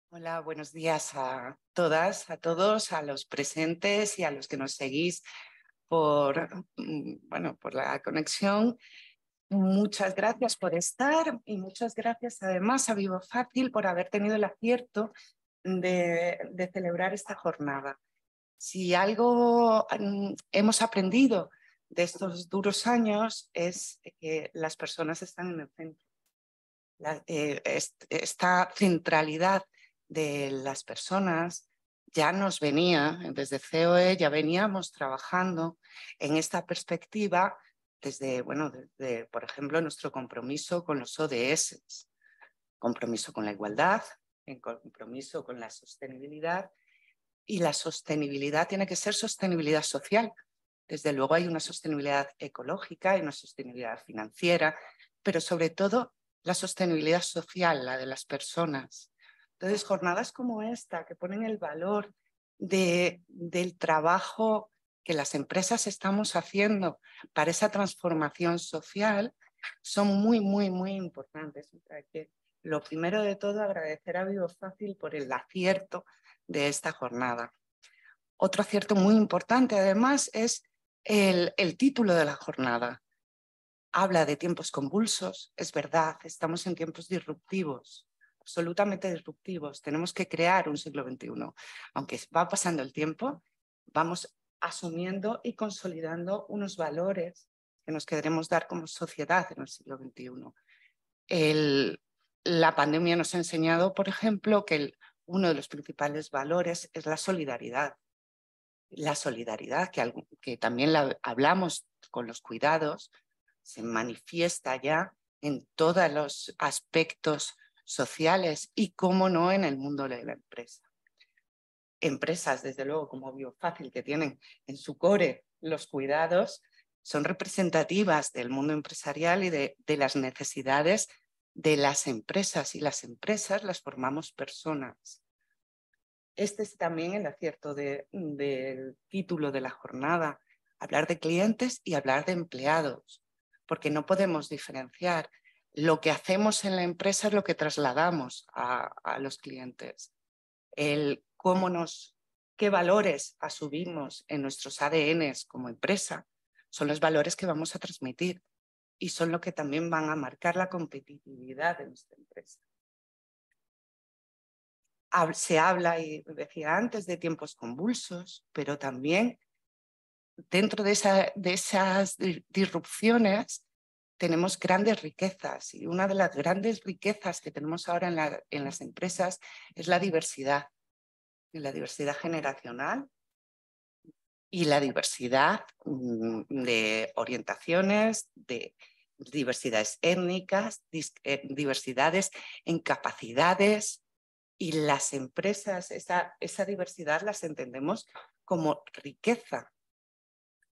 Hola, buenos días a todas, a todos, a los presentes y a los que nos seguís por, por la conexión. Muchas gracias por estar y muchas gracias además a Vivo Fácil por haber tenido el acierto de celebrar esta jornada. Si algo hemos aprendido de estos duros años es que las personas están en el centro. Esta centralidad de las personas ya nos venía, desde COE ya veníamos trabajando en esta perspectiva desde, por ejemplo, nuestro compromiso con los ODS, compromiso con la igualdad, en compromiso con la sostenibilidad, y la sostenibilidad tiene que ser sostenibilidad social. Desde luego hay una sostenibilidad ecológica, hay una sostenibilidad financiera, pero sobre todo la sostenibilidad social, la de las personas. Entonces, jornadas como esta, que ponen el valor del trabajo que las empresas estamos haciendo para esa transformación social, son muy importantes. O sea, que lo primero de todo, agradecer a Vivo Fácil por el acierto de esta jornada. Otro acierto muy importante, además, es el título de la jornada. Habla de tiempos convulsos, es verdad, estamos en tiempos disruptivos, absolutamente disruptivos. Tenemos que crear un siglo XXI. Aunque va pasando el tiempo, vamos asumiendo y consolidando unos valores que nos queremos dar como sociedad en el siglo XXI. La pandemia nos ha enseñado, por ejemplo, que uno de los principales valores es la solidaridad. La solidaridad, que también hablamos con los cuidados, se manifiesta ya en todos los aspectos sociales y, cómo no, en el mundo de la empresa. Empresas, desde luego, como Biofácil, que tienen en su core los cuidados, son representativas del mundo empresarial y de las necesidades de las empresas, y las empresas las formamos personas. Este es también el acierto del título de la jornada, hablar de clientes y hablar de empleados, porque no podemos diferenciar. Lo que hacemos en la empresa es lo que trasladamos a los clientes. Qué valores asumimos en nuestros ADNs como empresa son los valores que vamos a transmitir y son lo que también van a marcar la competitividad de nuestra empresa. Se habla, y decía antes, de tiempos convulsos, pero también dentro de esas disrupciones tenemos grandes riquezas, y una de las grandes riquezas que tenemos ahora en las empresas es la diversidad generacional y la diversidad de orientaciones, de diversidades étnicas, diversidades en capacidades. Y las empresas, esa diversidad las entendemos como riqueza.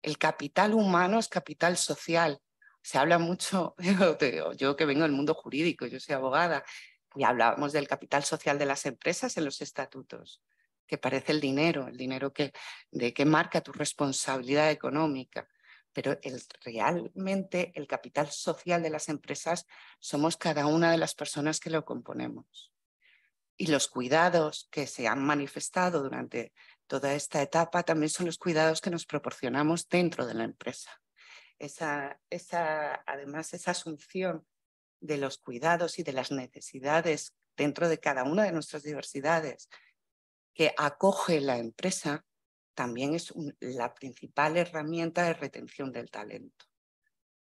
El capital humano es capital social. Se habla mucho, yo que vengo del mundo jurídico, yo soy abogada, y hablábamos del capital social de las empresas en los estatutos, que parece el dinero que marca tu responsabilidad económica. Pero realmente el capital social de las empresas somos cada una de las personas que lo componemos. Y los cuidados que se han manifestado durante toda esta etapa también son los cuidados que nos proporcionamos dentro de la empresa. Además, esa asunción de los cuidados y de las necesidades dentro de cada una de nuestras diversidades que acoge la empresa también es la principal herramienta de retención del talento.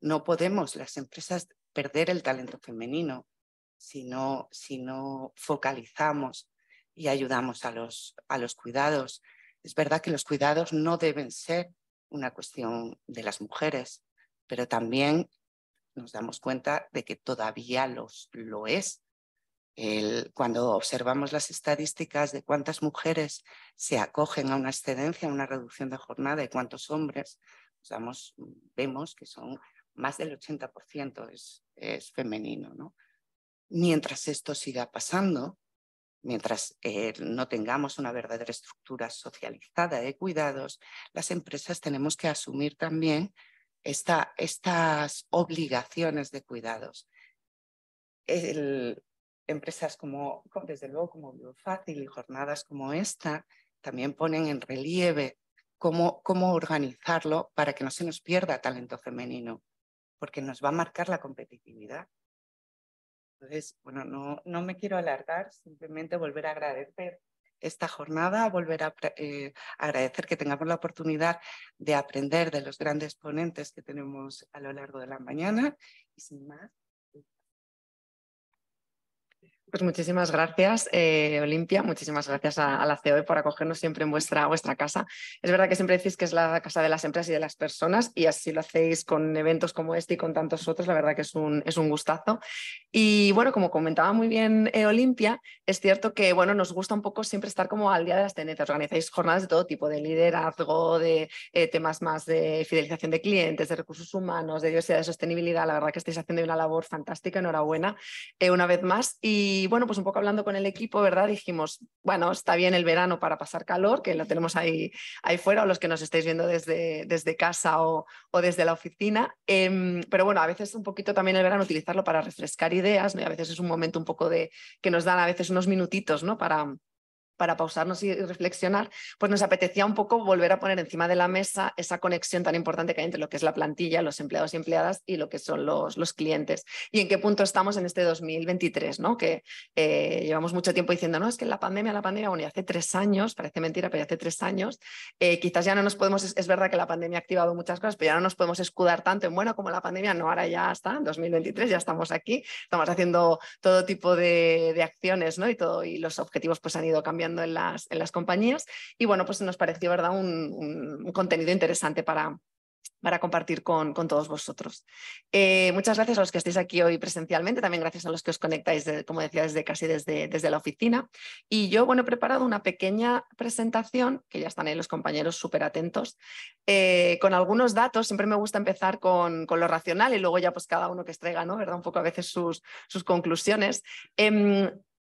No podemos las empresas perder el talento femenino si no focalizamos y ayudamos a los cuidados. Es verdad que los cuidados no deben ser una cuestión de las mujeres, pero también nos damos cuenta de que todavía lo es. Cuando observamos las estadísticas de cuántas mujeres se acogen a una excedencia, a una reducción de jornada, y cuántos hombres, vemos que son más del 80% es femenino, ¿no? Mientras esto siga pasando, mientras no tengamos una verdadera estructura socializada de cuidados, las empresas tenemos que asumir también estas obligaciones de cuidados. empresas desde luego, como Biofácil y jornadas como esta, también ponen en relieve cómo organizarlo para que no se nos pierda talento femenino, porque nos va a marcar la competitividad. Entonces, bueno, no me quiero alargar, simplemente volver a agradecer esta jornada, volver a agradecer que tengamos la oportunidad de aprender de los grandes ponentes que tenemos a lo largo de la mañana. Y sin más. Pues muchísimas gracias, Olimpia, muchísimas gracias a la COE por acogernos siempre en vuestra casa. Es verdad que siempre decís que es la casa de las empresas y de las personas, y así lo hacéis con eventos como este y con tantos otros. La verdad que es un gustazo. Y bueno, como comentaba muy bien Olimpia, es cierto que bueno, nos gusta un poco siempre estar como al día de las tendencias. Organizáis jornadas de todo tipo, de liderazgo, de temas más de fidelización de clientes, de recursos humanos, de diversidad, de sostenibilidad. La verdad que estáis haciendo una labor fantástica, enhorabuena una vez más. Y bueno, pues un poco hablando con el equipo, ¿verdad? Dijimos, bueno, está bien el verano para pasar calor, que lo tenemos ahí fuera, o los que nos estáis viendo desde casa o desde la oficina. Pero bueno, a veces un poquito también el verano utilizarlo para refrescar ideas, ¿no? Y a veces es un momento un poco que nos dan a veces unos minutitos, ¿no? Para pausarnos y reflexionar, pues nos apetecía un poco volver a poner encima de la mesa esa conexión tan importante que hay entre lo que es la plantilla, los empleados y empleadas, y lo que son los clientes. Y en qué punto estamos en este 2023, ¿no? Que llevamos mucho tiempo diciendo, no, es que la pandemia, bueno, ya hace 3 años, parece mentira, pero ya hace 3 años, quizás ya no nos podemos, es verdad que la pandemia ha activado muchas cosas, pero ya no nos podemos escudar tanto en, bueno, como la pandemia, no, ahora ya está, en 2023 ya estamos aquí, estamos haciendo todo tipo de acciones, ¿no? Y los objetivos pues han ido cambiando en las compañías, y bueno, pues nos pareció, ¿verdad?, un contenido interesante para compartir con todos vosotros. Muchas gracias a los que estáis aquí hoy presencialmente, también gracias a los que os conectáis, como decía, desde la oficina. Y yo, bueno, he preparado una pequeña presentación, que ya están ahí los compañeros súper atentos, con algunos datos. Siempre me gusta empezar con lo racional y luego ya pues cada uno que extraiga, ¿no?, ¿verdad?, un poco a veces sus conclusiones.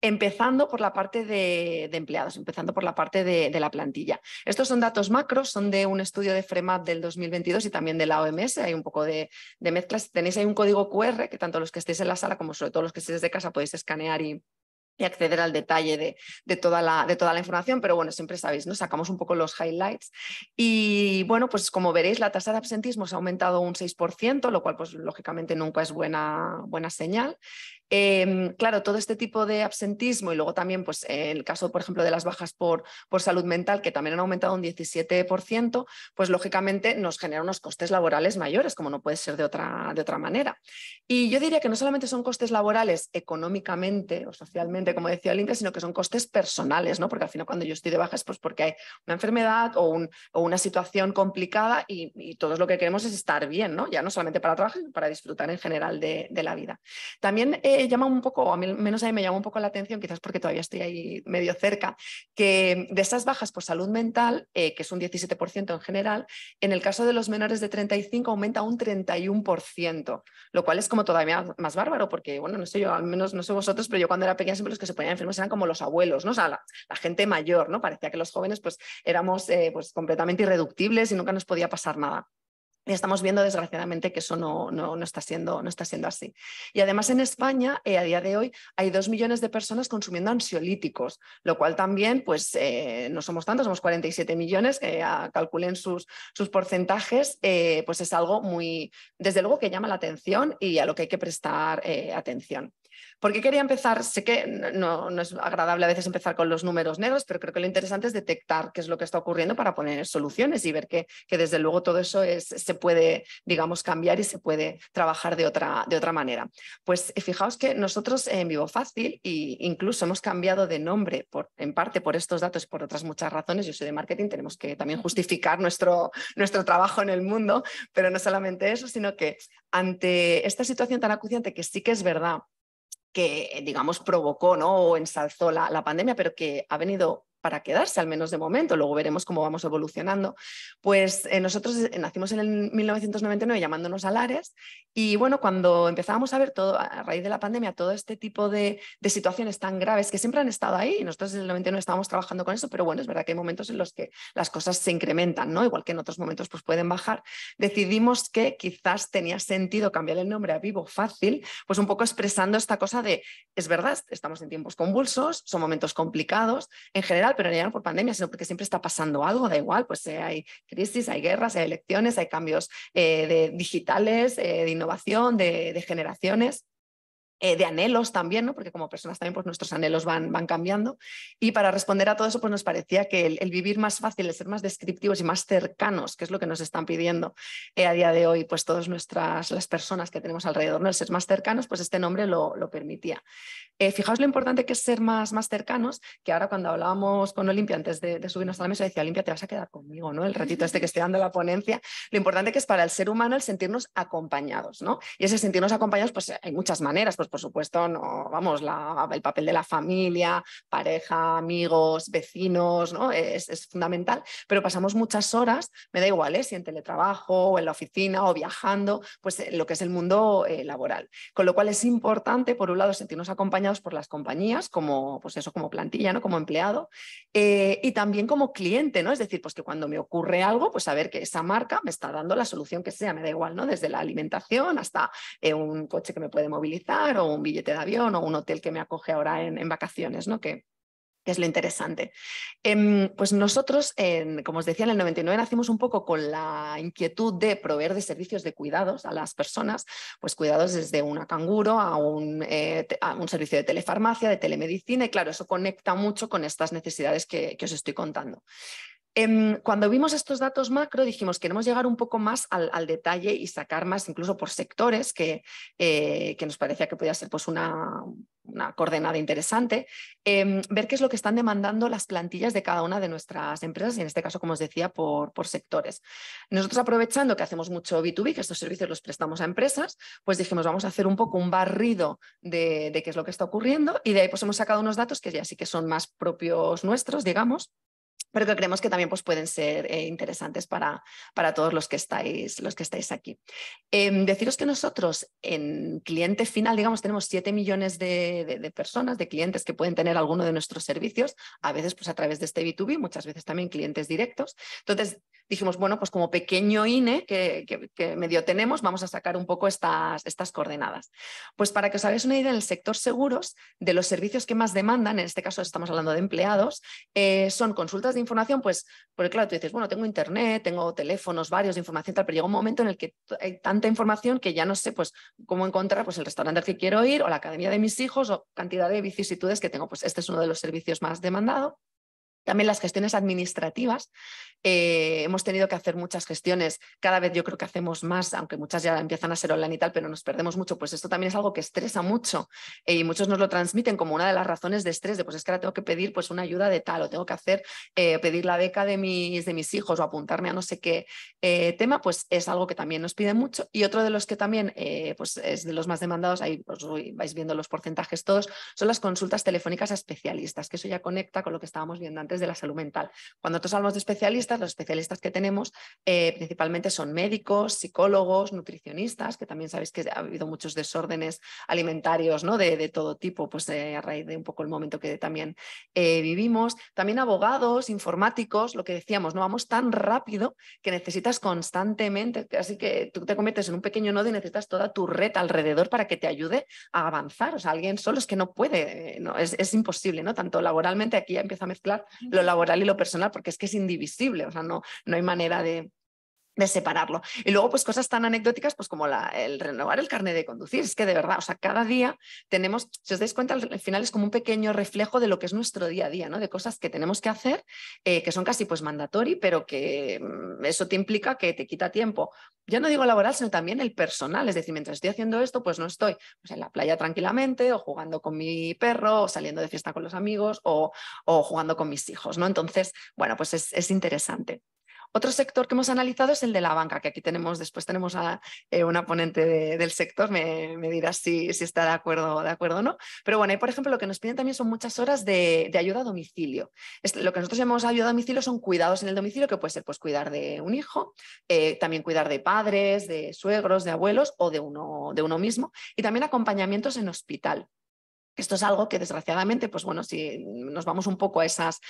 Empezando por la parte de empleados, empezando por la parte de la plantilla. Estos son datos macros, son de un estudio de FREMAP del 2022 y también de la OMS. Hay un poco de mezclas. Tenéis ahí un código QR que tanto los que estéis en la sala como sobre todo los que estéis desde casa podéis escanear y acceder al detalle de toda la información, pero bueno, siempre sabéis, ¿no?, sacamos un poco los highlights. Y bueno, pues como veréis, la tasa de absentismo se ha aumentado un 6%, lo cual pues lógicamente nunca es buena señal. Claro, todo este tipo de absentismo y luego también pues en el caso, por ejemplo, de las bajas por salud mental, que también han aumentado un 17%, pues lógicamente nos genera unos costes laborales mayores, como no puede ser de otra manera. Y yo diría que no solamente son costes laborales económicamente o socialmente, como decía Olimpia, sino que son costes personales, ¿no? Porque al final cuando yo estoy de baja es pues porque hay una enfermedad o una situación complicada y todos lo que queremos es estar bien, ¿no? Ya no solamente para trabajar, sino para disfrutar en general de la vida. También llama un poco, o al menos a mí me llama un poco la atención, quizás porque todavía estoy ahí medio cerca, que de esas bajas por salud mental, que es un 17% en general, en el caso de los menores de 35 aumenta un 31%, lo cual es como todavía más bárbaro, porque, bueno, no sé yo, al menos no sé vosotros, pero yo cuando era pequeña siempre los que se ponían enfermos eran como los abuelos, ¿no? O sea, la gente mayor, ¿no? Parecía que los jóvenes pues éramos pues completamente irreductibles y nunca nos podía pasar nada. Y estamos viendo, desgraciadamente, que eso no está siendo así. Y además en España, a día de hoy, hay 2 millones de personas consumiendo ansiolíticos, lo cual también, pues no somos tantos, somos 47 millones, calculen sus porcentajes, pues es algo muy, desde luego, que llama la atención y a lo que hay que prestar atención. ¿Por qué quería empezar? Sé que no es agradable a veces empezar con los números negros, pero creo que lo interesante es detectar qué es lo que está ocurriendo para poner soluciones y ver que desde luego todo eso se puede, digamos, cambiar y se puede trabajar de otra manera. Pues fijaos que nosotros en Biofácil incluso hemos cambiado de nombre en parte por estos datos y por otras muchas razones. Yo soy de marketing, tenemos que también justificar nuestro trabajo en el mundo, pero no solamente eso, sino que ante esta situación tan acuciante, que sí que es verdad que, digamos, provocó, ¿no?, o ensalzó la pandemia, pero que ha venido para quedarse, al menos de momento, luego veremos cómo vamos evolucionando. Pues nosotros nacimos en el 1999 llamándonos Alares y bueno, cuando empezábamos a ver todo, a raíz de la pandemia, todo este tipo de situaciones tan graves que siempre han estado ahí, y nosotros desde el 99 estábamos trabajando con eso, pero bueno, es verdad que hay momentos en los que las cosas se incrementan, ¿no? Igual que en otros momentos pues pueden bajar, decidimos que quizás tenía sentido cambiar el nombre a Vivo Fácil, pues un poco expresando esta cosa de, es verdad, estamos en tiempos convulsos, son momentos complicados, en general, pero no ya no por pandemia, sino porque siempre está pasando algo, da igual, pues hay crisis, hay guerras, hay elecciones, hay cambios digitales, de innovación, de generaciones. De anhelos también, ¿no? Porque como personas también pues nuestros anhelos van cambiando y para responder a todo eso pues nos parecía que el vivir más fácil, el ser más descriptivos y más cercanos, que es lo que nos están pidiendo a día de hoy pues todas las personas que tenemos alrededor, ¿no? El ser más cercanos, pues este nombre lo permitía. Fijaos lo importante que es ser más cercanos, que ahora cuando hablábamos con Olimpia antes de subirnos a la mesa decía, Olimpia, te vas a quedar conmigo, ¿no? El ratito este que estoy dando la ponencia, lo importante que es para el ser humano el sentirnos acompañados, ¿no? Y ese sentirnos acompañados, pues hay muchas maneras, pues por supuesto, no, vamos, el papel de la familia, pareja, amigos, vecinos, ¿no? Es fundamental, pero pasamos muchas horas, me da igual, si en teletrabajo o en la oficina o viajando, pues lo que es el mundo laboral. Con lo cual es importante, por un lado, sentirnos acompañados por las compañías como, pues eso, como plantilla, ¿no? Como empleado y también como cliente, ¿no? Es decir, pues que cuando me ocurre algo, pues saber que esa marca me está dando la solución que sea, me da igual, ¿no? Desde la alimentación hasta un coche que me puede movilizar o un billete de avión o un hotel que me acoge ahora en vacaciones, ¿no? Que es lo interesante. Pues nosotros, como os decía, en el 99 nacimos un poco con la inquietud de proveer de servicios de cuidados a las personas, pues cuidados desde una canguro a un servicio de telefarmacia, de telemedicina, y claro, eso conecta mucho con estas necesidades que os estoy contando. Cuando vimos estos datos macro dijimos queremos llegar un poco más al detalle y sacar más incluso por sectores que nos parecía que podía ser pues una coordenada interesante, ver qué es lo que están demandando las plantillas de cada una de nuestras empresas y en este caso, como os decía, por sectores. Nosotros aprovechando que hacemos mucho B2B, que estos servicios los prestamos a empresas, pues dijimos vamos a hacer un poco un barrido de qué es lo que está ocurriendo y de ahí pues hemos sacado unos datos que ya sí que son más propios nuestros, digamos, pero que creemos que también pues, pueden ser interesantes para todos los que estáis aquí. Deciros que nosotros en cliente final, digamos, tenemos 7 millones de personas, de clientes que pueden tener alguno de nuestros servicios, a veces pues, a través de este B2B, muchas veces también clientes directos. Entonces dijimos, bueno, pues como pequeño INE que medio tenemos, vamos a sacar un poco estas coordenadas. Pues para que os hagáis una idea, en el sector seguros, de los servicios que más demandan, en este caso estamos hablando de empleados, son consultas de información, pues, porque claro, tú dices, bueno, tengo internet, tengo teléfonos varios de información, tal, pero llega un momento en el que hay tanta información que ya no sé pues, cómo encontrar pues, el restaurante al que quiero ir o la academia de mis hijos o cantidad de vicisitudes que tengo. Pues este es uno de los servicios más demandados. También las gestiones administrativas. Hemos tenido que hacer muchas gestiones, cada vez yo creo que hacemos más, aunque muchas ya empiezan a ser online y tal, pero nos perdemos mucho, pues esto también es algo que estresa mucho y muchos nos lo transmiten como una de las razones de estrés, de pues es que ahora tengo que pedir pues una ayuda de tal o tengo que hacer, pedir la beca de mis hijos o apuntarme a no sé qué tema, pues es algo que también nos piden mucho. Y otro de los que también pues es de los más demandados, ahí pues vais viendo los porcentajes todos, son las consultas telefónicas a especialistas, que eso ya conecta con lo que estábamos viendo antes de la salud mental. Cuando nosotros hablamos de especialistas, los especialistas que tenemos principalmente son médicos, psicólogos, nutricionistas, que también sabéis que ha habido muchos desórdenes alimentarios, ¿no? de todo tipo, pues a raíz de un poco el momento que también vivimos. También abogados, informáticos, lo que decíamos, no vamos tan rápido que necesitas constantemente, así que tú te conviertes en un pequeño nodo y necesitas toda tu red alrededor para que te ayude a avanzar. O sea, alguien solo es que no puede, no, es imposible, ¿no? Tanto laboralmente, aquí ya empieza a mezclar lo laboral y lo personal porque es que es indivisible, o sea, no hay manera de separarlo. Y luego, pues cosas tan anecdóticas pues como el renovar el carnet de conducir. Es que de verdad, o sea, cada día tenemos, si os dais cuenta, al final es como un pequeño reflejo de lo que es nuestro día a día, ¿no? De cosas que tenemos que hacer, que son casi pues mandatory, pero que eso te implica que te quita tiempo. Ya no digo laboral, sino también el personal. Es decir, mientras estoy haciendo esto, pues no estoy pues, en la playa tranquilamente o jugando con mi perro o saliendo de fiesta con los amigos o jugando con mis hijos, ¿no? Entonces, bueno, pues es interesante. Otro sector que hemos analizado es el de la banca, que aquí después tenemos a una ponente del sector, me dirás si está de acuerdo o no. Pero bueno, ahí por ejemplo lo que nos piden también son muchas horas de ayuda a domicilio. Lo que nosotros llamamos ayuda a domicilio son cuidados en el domicilio, que puede ser pues cuidar de un hijo, también cuidar de padres, de suegros, de abuelos o de uno mismo, y también acompañamientos en hospital. Esto es algo que desgraciadamente, pues bueno, si nos vamos un poco a esas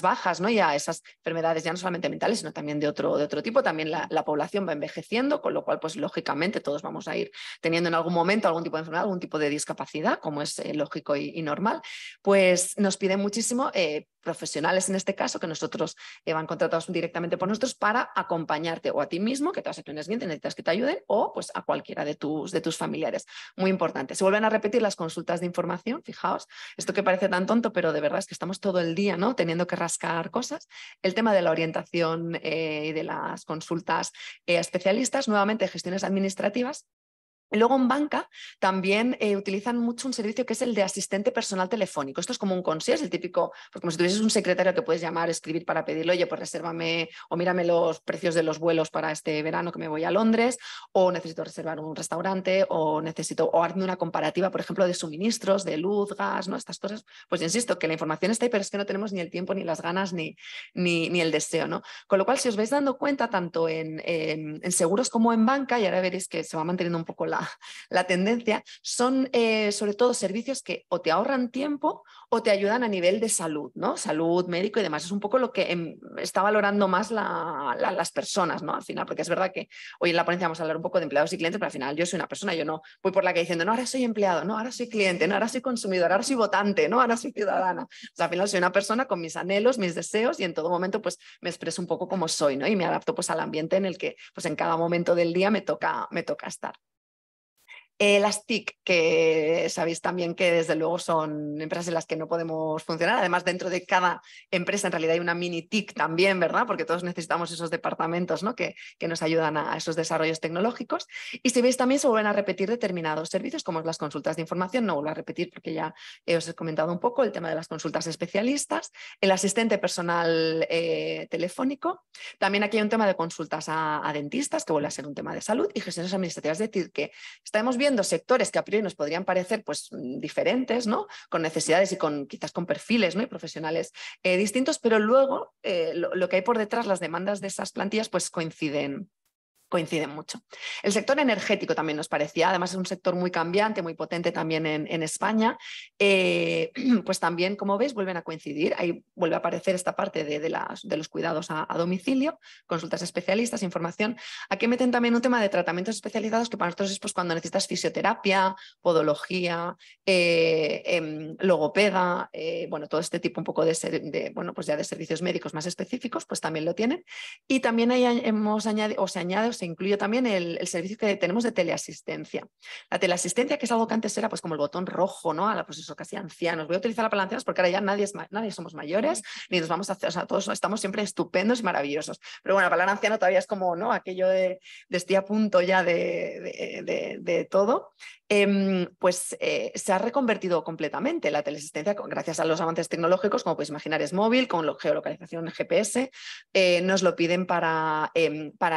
bajas, ¿no? Y a esas enfermedades ya no solamente mentales, sino también de otro tipo, también la población va envejeciendo, con lo cual, pues lógicamente todos vamos a ir teniendo en algún momento algún tipo de enfermedad, algún tipo de discapacidad, como es lógico y normal. Pues nos piden muchísimo profesionales en este caso, que nosotros van contratados directamente por nosotros para acompañarte o a ti mismo, que te vas a tener bien, te necesitas que te ayuden, o pues a cualquiera de tus familiares. Muy importante. Se vuelven a repetir las consultas de información. Fijaos, esto que parece tan tonto, pero de verdad es que estamos todo el día, ¿no?, teniendo que rascar cosas. El tema de la orientación y de las consultas a especialistas, nuevamente gestiones administrativas. Y luego en banca también utilizan mucho un servicio que es el de asistente personal telefónico. Esto es como un concierge, el típico, pues como si tuvieses un secretario que puedes llamar, escribir para pedirle, oye, pues resérvame o mírame los precios de los vuelos para este verano que me voy a Londres, o necesito reservar un restaurante, o hazme una comparativa, por ejemplo, de suministros, de luz, gas, ¿no? Estas cosas. Pues insisto, que la información está ahí, pero es que no tenemos ni el tiempo, ni las ganas, ni el deseo, ¿no? Con lo cual, si os vais dando cuenta, tanto en seguros como en banca, y ahora veréis que se va manteniendo un poco la tendencia, son sobre todo servicios que o te ahorran tiempo o te ayudan a nivel de salud, ¿no? Salud, médico y demás. Es un poco lo que está valorando más las personas, ¿no? Al final, porque es verdad que hoy en la ponencia vamos a hablar un poco de empleados y clientes, pero al final yo soy una persona, yo no voy por la calle diciendo, no, ahora soy empleado, no, ahora soy cliente, no, ahora soy consumidor, ahora soy votante, no, ahora soy ciudadana. O sea, al final soy una persona con mis anhelos, mis deseos, y en todo momento pues me expreso un poco como soy, ¿no? Y me adapto pues al ambiente en el que pues en cada momento del día me toca estar. Las TIC, que sabéis también que desde luego son empresas en las que no podemos funcionar. Además, dentro de cada empresa en realidad hay una mini TIC también, ¿verdad? Porque todos necesitamos esos departamentos, ¿no?, que nos ayudan a esos desarrollos tecnológicos. Y si veis, también se vuelven a repetir determinados servicios, como las consultas de información. No vuelvo a repetir porque ya os he comentado un poco el tema de las consultas especialistas, el asistente personal telefónico. También aquí hay un tema de consultas a dentistas, que vuelve a ser un tema de salud, y gestiones administrativas. Es decir, que estamos viendo sectores que a priori nos podrían parecer pues diferentes, ¿no?, con necesidades y quizás con perfiles, ¿no?, y profesionales distintos, pero luego lo que hay por detrás, las demandas de esas plantillas, pues coinciden mucho. El sector energético también nos parecía, además es un sector muy cambiante, muy potente también en España, pues también, como veis, vuelven a coincidir. Ahí vuelve a aparecer esta parte de los cuidados a domicilio, consultas especialistas, información. Aquí meten también un tema de tratamientos especializados, que para nosotros es pues cuando necesitas fisioterapia, podología, logopeda, bueno, todo este tipo un poco bueno, pues ya de servicios médicos más específicos, pues también lo tienen. Y también ahí hemos añadido, se incluye también el servicio que tenemos de teleasistencia. La teleasistencia, que es algo que antes era pues como el botón rojo, ¿no?, a la, pues eso, casi ancianos. Voy a utilizar la palabra ancianos porque ahora ya nadie somos mayores, ni nos vamos a hacer, o sea, todos estamos siempre estupendos y maravillosos. Pero bueno, la palabra anciano todavía es como, ¿no?, aquello de estoy a punto ya de todo. Pues se ha reconvertido completamente la teleasistencia gracias a los avances tecnológicos, como podéis imaginar, es móvil, con geolocalización GPS. Nos lo piden para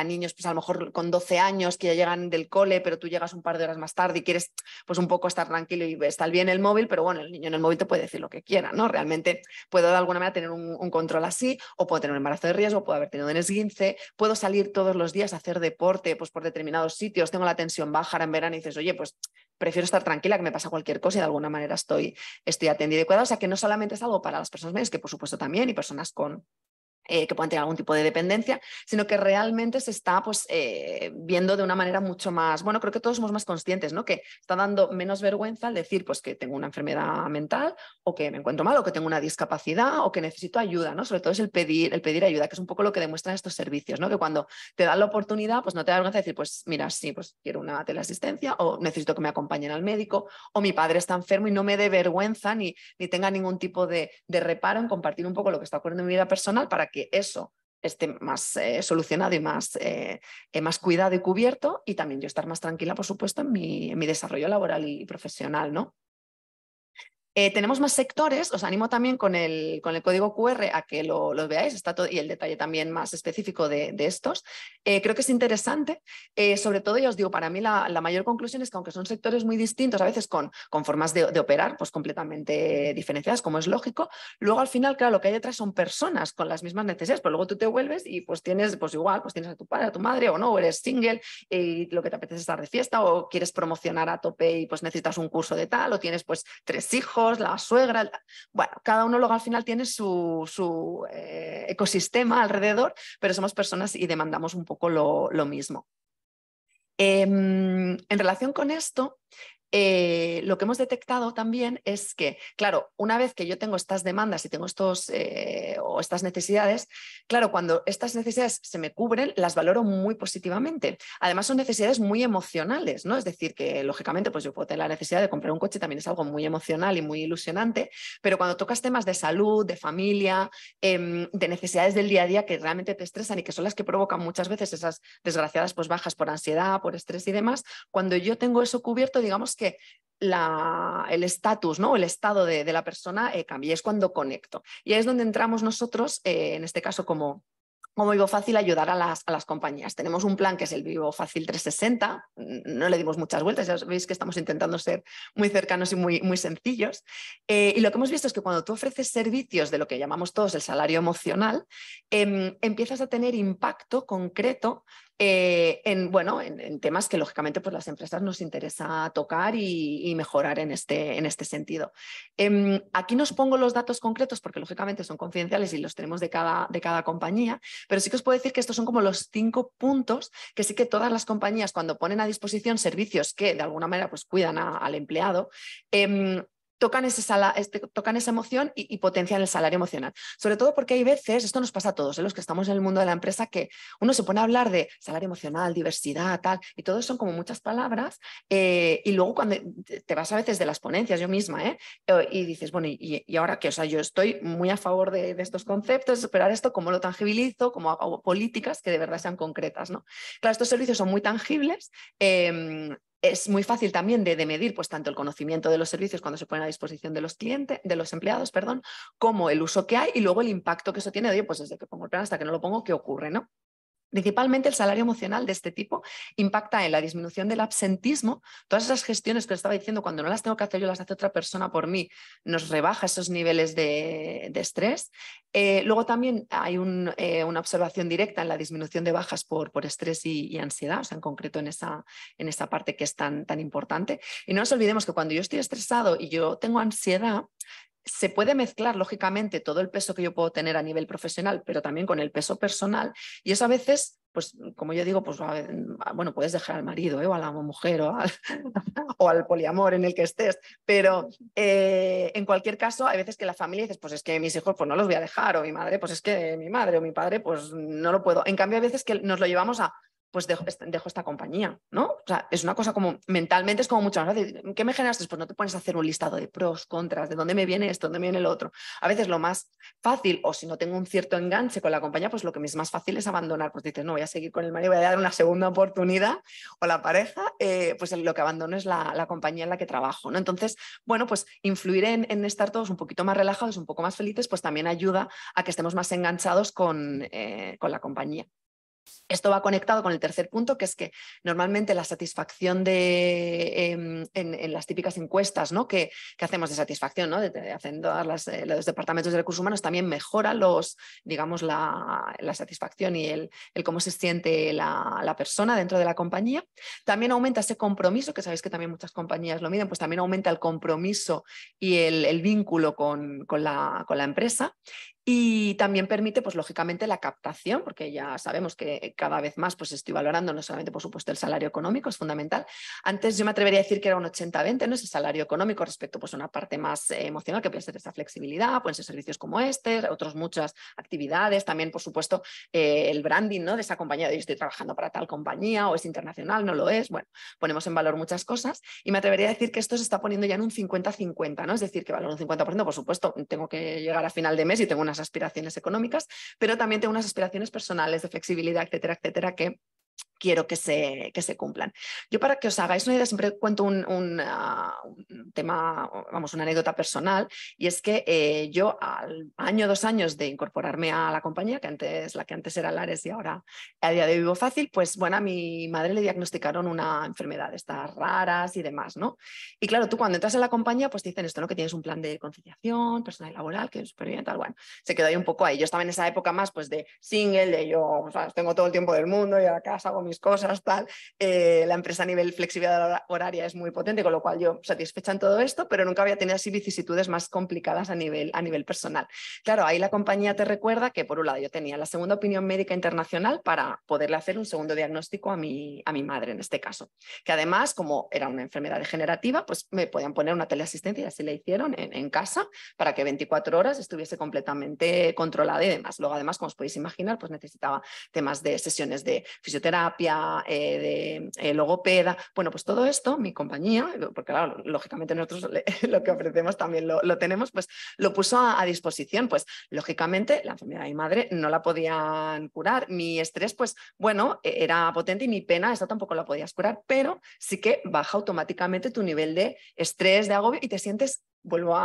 niños, pues a lo mejor con 12 años, que ya llegan del cole, pero tú llegas un par de horas más tarde y quieres pues un poco estar tranquilo y estar bien el móvil, pero bueno, el niño en el móvil te puede decir lo que quiera, ¿no? Realmente puedo de alguna manera tener un control así, o puedo tener un embarazo de riesgo, puedo haber tenido un esguince, puedo salir todos los días a hacer deporte pues por determinados sitios, tengo la tensión baja en verano y dices, oye, pues prefiero estar tranquila, que me pasa cualquier cosa y de alguna manera estoy atendida y cuidada. O sea, que no solamente es algo para las personas mayores, que por supuesto también, y personas que puedan tener algún tipo de dependencia, sino que realmente se está pues, viendo de una manera mucho más, bueno, creo que todos somos más conscientes, ¿no?, que está dando menos vergüenza al decir pues, que tengo una enfermedad mental, o que me encuentro mal, o que tengo una discapacidad, o que necesito ayuda, ¿no? Sobre todo es el pedir ayuda, que es un poco lo que demuestran estos servicios, ¿no?, que cuando te dan la oportunidad, pues no te da vergüenza decir, pues mira, sí, pues quiero una teleasistencia, o necesito que me acompañen al médico, o mi padre está enfermo y no me dé vergüenza ni tenga ningún tipo de reparo en compartir un poco lo que está ocurriendo en mi vida personal, para que eso esté más solucionado y más cuidado y cubierto, y también yo estar más tranquila, por supuesto, en mi desarrollo laboral y profesional, ¿no? Tenemos más sectores, os animo también con el código QR a que lo veáis, está todo, y el detalle también más específico de estos. Creo que es interesante, sobre todo, ya os digo, para mí la mayor conclusión es que aunque son sectores muy distintos, a veces con formas de operar pues completamente diferenciadas, como es lógico, luego al final, claro, lo que hay detrás son personas con las mismas necesidades, pero luego tú te vuelves y pues tienes, pues igual, pues tienes a tu padre, a tu madre, o no, o eres single y lo que te apetece es estar de fiesta, o quieres promocionar a tope y pues necesitas un curso de tal, o tienes pues 3 hijos, la suegra, bueno, cada uno luego al final tiene su ecosistema alrededor, pero somos personas y demandamos un poco lo mismo. En relación con esto, lo que hemos detectado también es que, claro, una vez que yo tengo estas demandas y tengo o estas necesidades, claro, cuando estas necesidades se me cubren, las valoro muy positivamente. Además, son necesidades muy emocionales, ¿no? Es decir, que lógicamente pues yo puedo tener la necesidad de comprar un coche, también es algo muy emocional y muy ilusionante, pero cuando tocas temas de salud, de familia, de necesidades del día a día que realmente te estresan y que son las que provocan muchas veces esas desgraciadas pues bajas por ansiedad, por estrés y demás, cuando yo tengo eso cubierto, digamos que el estatus, ¿no? El estado de la persona cambia, es cuando conecto. Y ahí es donde entramos nosotros, en este caso como Vivo Fácil, ayudar a las compañías. Tenemos un plan que es el Vivo Fácil 360, no le dimos muchas vueltas, ya veis que estamos intentando ser muy cercanos y muy sencillos. Y lo que hemos visto es que cuando tú ofreces servicios de lo que llamamos todos el salario emocional, empiezas a tener impacto concreto en temas que lógicamente pues las empresas nos interesa tocar y mejorar en este sentido. Aquí nos pongo los datos concretos porque lógicamente son confidenciales y los tenemos de cada compañía, pero sí que os puedo decir que estos son como los 5 puntos que sí que todas las compañías, cuando ponen a disposición servicios que de alguna manera pues cuidan al empleado, tocan esa emoción y potencian el salario emocional. Sobre todo porque hay veces, esto nos pasa a todos, los que estamos en el mundo de la empresa, que uno se pone a hablar de salario emocional, diversidad, tal, y todo son como muchas palabras, y luego cuando te vas a veces de las ponencias, yo misma, y dices, bueno, ¿y ahora qué? O sea, yo estoy muy a favor de estos conceptos, de superar esto, cómo lo tangibilizo, cómo hago políticas que de verdad sean concretas, ¿no? Claro, estos servicios son muy tangibles, es muy fácil también de medir pues, tanto el conocimiento de los servicios cuando se ponen a disposición de los clientes, de los empleados, perdón, como el uso que hay y luego el impacto que eso tiene. Oye, pues desde que pongo el plan hasta que no lo pongo, ¿qué ocurre, no? Principalmente el salario emocional de este tipo impacta en la disminución del absentismo. Todas esas gestiones que os estaba diciendo, cuando no las tengo que hacer yo, las hace otra persona por mí, nos rebaja esos niveles de estrés. Luego también hay una observación directa en la disminución de bajas por estrés y ansiedad, o sea, en concreto en esa parte que es tan importante. Y no nos olvidemos que cuando yo estoy estresado y yo tengo ansiedad, se puede mezclar, lógicamente, todo el peso que yo puedo tener a nivel profesional, pero también con el peso personal. Y eso a veces, pues como yo digo, pues bueno, puedes dejar al marido o a la mujer o al poliamor en el que estés, pero en cualquier caso, hay veces que la familia dices, pues es que mis hijos pues no los voy a dejar, o mi madre, pues es que mi madre o mi padre, pues no lo puedo. En cambio, hay veces que nos lo llevamos a pues dejo esta compañía, ¿no? O sea, es una cosa como, mentalmente es como mucho más fácil. ¿Qué me generas? Pues no te pones a hacer un listado de pros, contras, de dónde me viene esto, dónde me viene el otro. A veces lo más fácil, o si no tengo un cierto enganche con la compañía, pues lo que me es más fácil es abandonar. Pues dices, no, voy a seguir con el marido, voy a dar una segunda oportunidad, o la pareja, pues lo que abandono es la compañía en la que trabajo, ¿no? Entonces, bueno, pues influir en estar todos un poquito más relajados, un poco más felices, pues también ayuda a que estemos más enganchados con la compañía. Esto va conectado con el tercer punto, que es que normalmente la satisfacción en las típicas encuestas, ¿no? que hacemos de satisfacción, ¿no? Hacen todas los departamentos de recursos humanos, también mejora digamos, la satisfacción y el cómo se siente la persona dentro de la compañía. También aumenta ese compromiso, que sabéis que también muchas compañías lo miden, pues también aumenta el compromiso y el vínculo con la empresa. Y también permite, pues lógicamente, la captación, porque ya sabemos que cada vez más pues, estoy valorando no solamente, por supuesto, el salario económico, es fundamental. Antes yo me atrevería a decir que era un 80-20, ¿no? Ese salario económico respecto pues, a una parte más emocional, que puede ser esa flexibilidad, pueden ser servicios como este, otras muchas actividades, también, por supuesto, el branding, ¿no? De esa compañía, de yo estoy trabajando para tal compañía, o es internacional, no lo es. Bueno, ponemos en valor muchas cosas y me atrevería a decir que esto se está poniendo ya en un 50-50, ¿no? Es decir, que valoro un 50%, por supuesto, tengo que llegar a final de mes y tengo unas aspiraciones económicas, pero también tengo unas aspiraciones personales de flexibilidad, etcétera, etcétera, que quiero que se cumplan. Yo, para que os hagáis una idea, siempre cuento un tema, vamos, una anécdota personal, y es que yo al año, 2 años de incorporarme a la compañía, la que antes era Lares y ahora a día de Vivo Fácil, pues bueno, a mi madre le diagnosticaron una enfermedad de estas raras y demás, ¿no? Y claro, tú cuando entras en la compañía, pues te dicen esto, ¿no? Que tienes un plan de conciliación personal y laboral, que es súper bien, tal, bueno, se quedó ahí un poco ahí. Yo estaba en esa época más pues de single, de yo, o sea, tengo todo el tiempo del mundo, y a casa hago mis cosas, tal. La empresa a nivel flexibilidad horaria es muy potente, con lo cual yo satisfecha en todo esto, pero nunca había tenido así vicisitudes más complicadas a nivel personal. Claro, ahí la compañía te recuerda que, por un lado, yo tenía la segunda opinión médica internacional para poderle hacer un segundo diagnóstico a mi madre, en este caso, que además, como era una enfermedad degenerativa, pues me podían poner una teleasistencia, y así le hicieron en casa, para que 24 horas estuviese completamente controlada y demás. Luego, además, como os podéis imaginar, pues necesitaba temas de sesiones de fisioterapia, de logopeda. Bueno, pues todo esto, mi compañía, porque claro, lógicamente nosotros lo que ofrecemos también lo tenemos, pues lo puso a disposición. Pues lógicamente la enfermedad de mi madre no la podían curar. Mi estrés, pues bueno, era potente, y mi pena, esto tampoco la podías curar, pero sí que baja automáticamente tu nivel de estrés, de agobio, y te sientes, vuelvo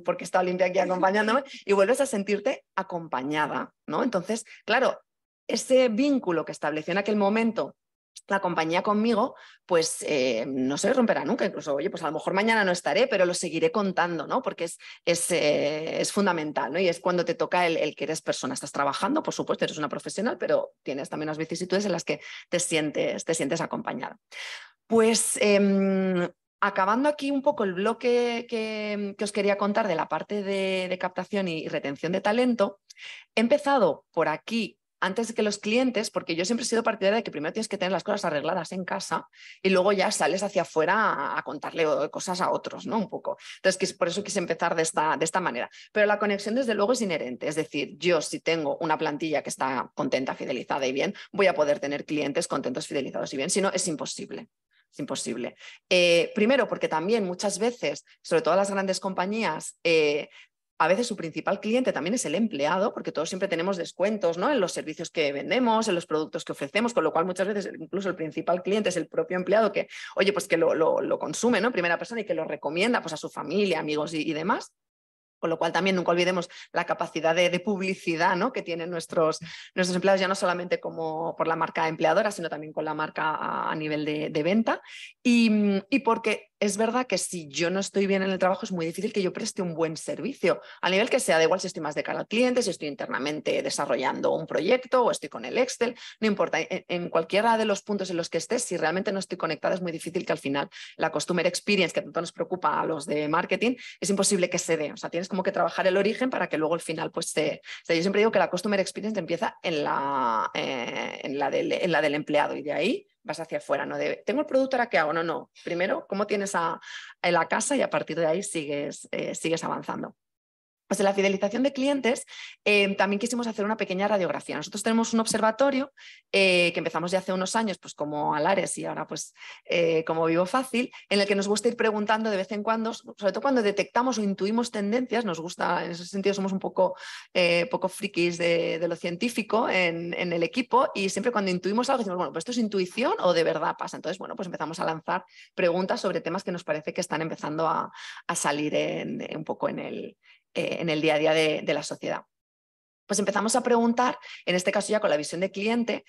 porque está Olimpia aquí acompañándome, y vuelves a sentirte acompañada, ¿no? Entonces, claro, ese vínculo que estableció en aquel momento la compañía conmigo, pues no se romperá nunca. Incluso, oye, pues a lo mejor mañana no estaré, pero lo seguiré contando, ¿no? Porque es fundamental, ¿no? Y es cuando te toca el que eres persona. Estás trabajando, por supuesto, eres una profesional, pero tienes también unas vicisitudes en las que te sientes acompañada. Pues acabando aquí un poco el bloque que os quería contar de la parte de captación y retención de talento, he empezado por aquí antes de que los clientes, porque yo siempre he sido partidaria de que primero tienes que tener las cosas arregladas en casa y luego ya sales hacia afuera a contarle cosas a otros, ¿no? Un poco. Entonces, por eso quise empezar de esta manera. Pero la conexión, desde luego, es inherente. Es decir, yo, si tengo una plantilla que está contenta, fidelizada y bien, voy a poder tener clientes contentos, fidelizados y bien. Si no, es imposible. Es imposible. Primero, porque también muchas veces, sobre todo las grandes compañías, a veces su principal cliente también es el empleado, porque todos siempre tenemos descuentos, ¿no? En los servicios que vendemos, en los productos que ofrecemos, con lo cual muchas veces incluso el principal cliente es el propio empleado que, oye, pues que lo consume, ¿no? En primera persona, y que lo recomienda pues a su familia, amigos y demás. Con lo cual también nunca olvidemos la capacidad de publicidad, ¿no? Que tienen nuestros empleados, ya no solamente como por la marca empleadora, sino también con la marca a nivel de venta. Y porque es verdad que si yo no estoy bien en el trabajo, es muy difícil que yo preste un buen servicio, a nivel que sea, da igual si estoy más de cara al cliente, si estoy internamente desarrollando un proyecto o estoy con el Excel, no importa. En cualquiera de los puntos en los que estés, si realmente no estoy conectada, es muy difícil que al final la customer experience, que tanto nos preocupa a los de marketing, es imposible que se dé. O sea, tienes como que trabajar el origen para que luego al final pues o sea, yo siempre digo que la customer experience empieza en la del empleado, y de ahí vas hacia afuera, ¿no? ¿Tengo el producto, ahora qué hago? No. Primero, ¿cómo tienes a la casa? Y a partir de ahí sigues avanzando. Pues en la fidelización de clientes también quisimos hacer una pequeña radiografía. Nosotros tenemos un observatorio que empezamos ya hace unos años, pues como Alares y ahora pues como Vivo Fácil, en el que nos gusta ir preguntando de vez en cuando, sobre todo cuando detectamos o intuimos tendencias. Nos gusta, en ese sentido somos un poco frikis de lo científico en el equipo, y siempre cuando intuimos algo decimos, bueno, pues esto es intuición o de verdad pasa. Entonces, bueno, pues empezamos a lanzar preguntas sobre temas que nos parece que están empezando a salir un poco en el día a día de la sociedad. Pues empezamos a preguntar, en este caso ya con la visión de cliente,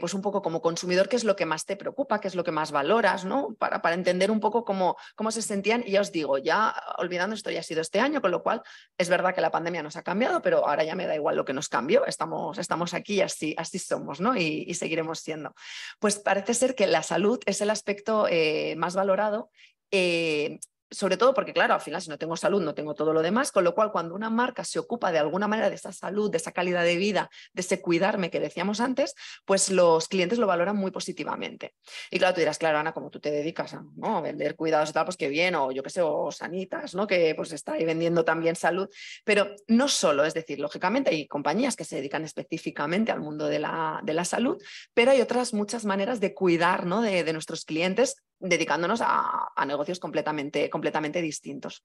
pues un poco como consumidor, qué es lo que más te preocupa, qué es lo que más valoras, ¿no? Para entender un poco cómo se sentían. Y ya os digo, ya olvidando, esto ya ha sido este año, con lo cual es verdad que la pandemia nos ha cambiado, pero ahora ya me da igual lo que nos cambió. Estamos aquí y así somos, ¿no? Y seguiremos siendo. Pues parece ser que la salud es el aspecto más valorado. Sobre todo porque, claro, al final si no tengo salud no tengo todo lo demás, con lo cual cuando una marca se ocupa de alguna manera de esa salud, de esa calidad de vida, de ese cuidarme que decíamos antes, pues los clientes lo valoran muy positivamente. Y claro, tú dirás, claro, Ana, como tú te dedicas a vender cuidados y tal, pues qué bien, o yo qué sé, o Sanitas, ¿no? Que pues está ahí vendiendo también salud, pero no solo, es decir, lógicamente hay compañías que se dedican específicamente al mundo de la salud, pero hay otras muchas maneras de cuidar, ¿no? de nuestros clientes, dedicándonos a negocios completamente distintos.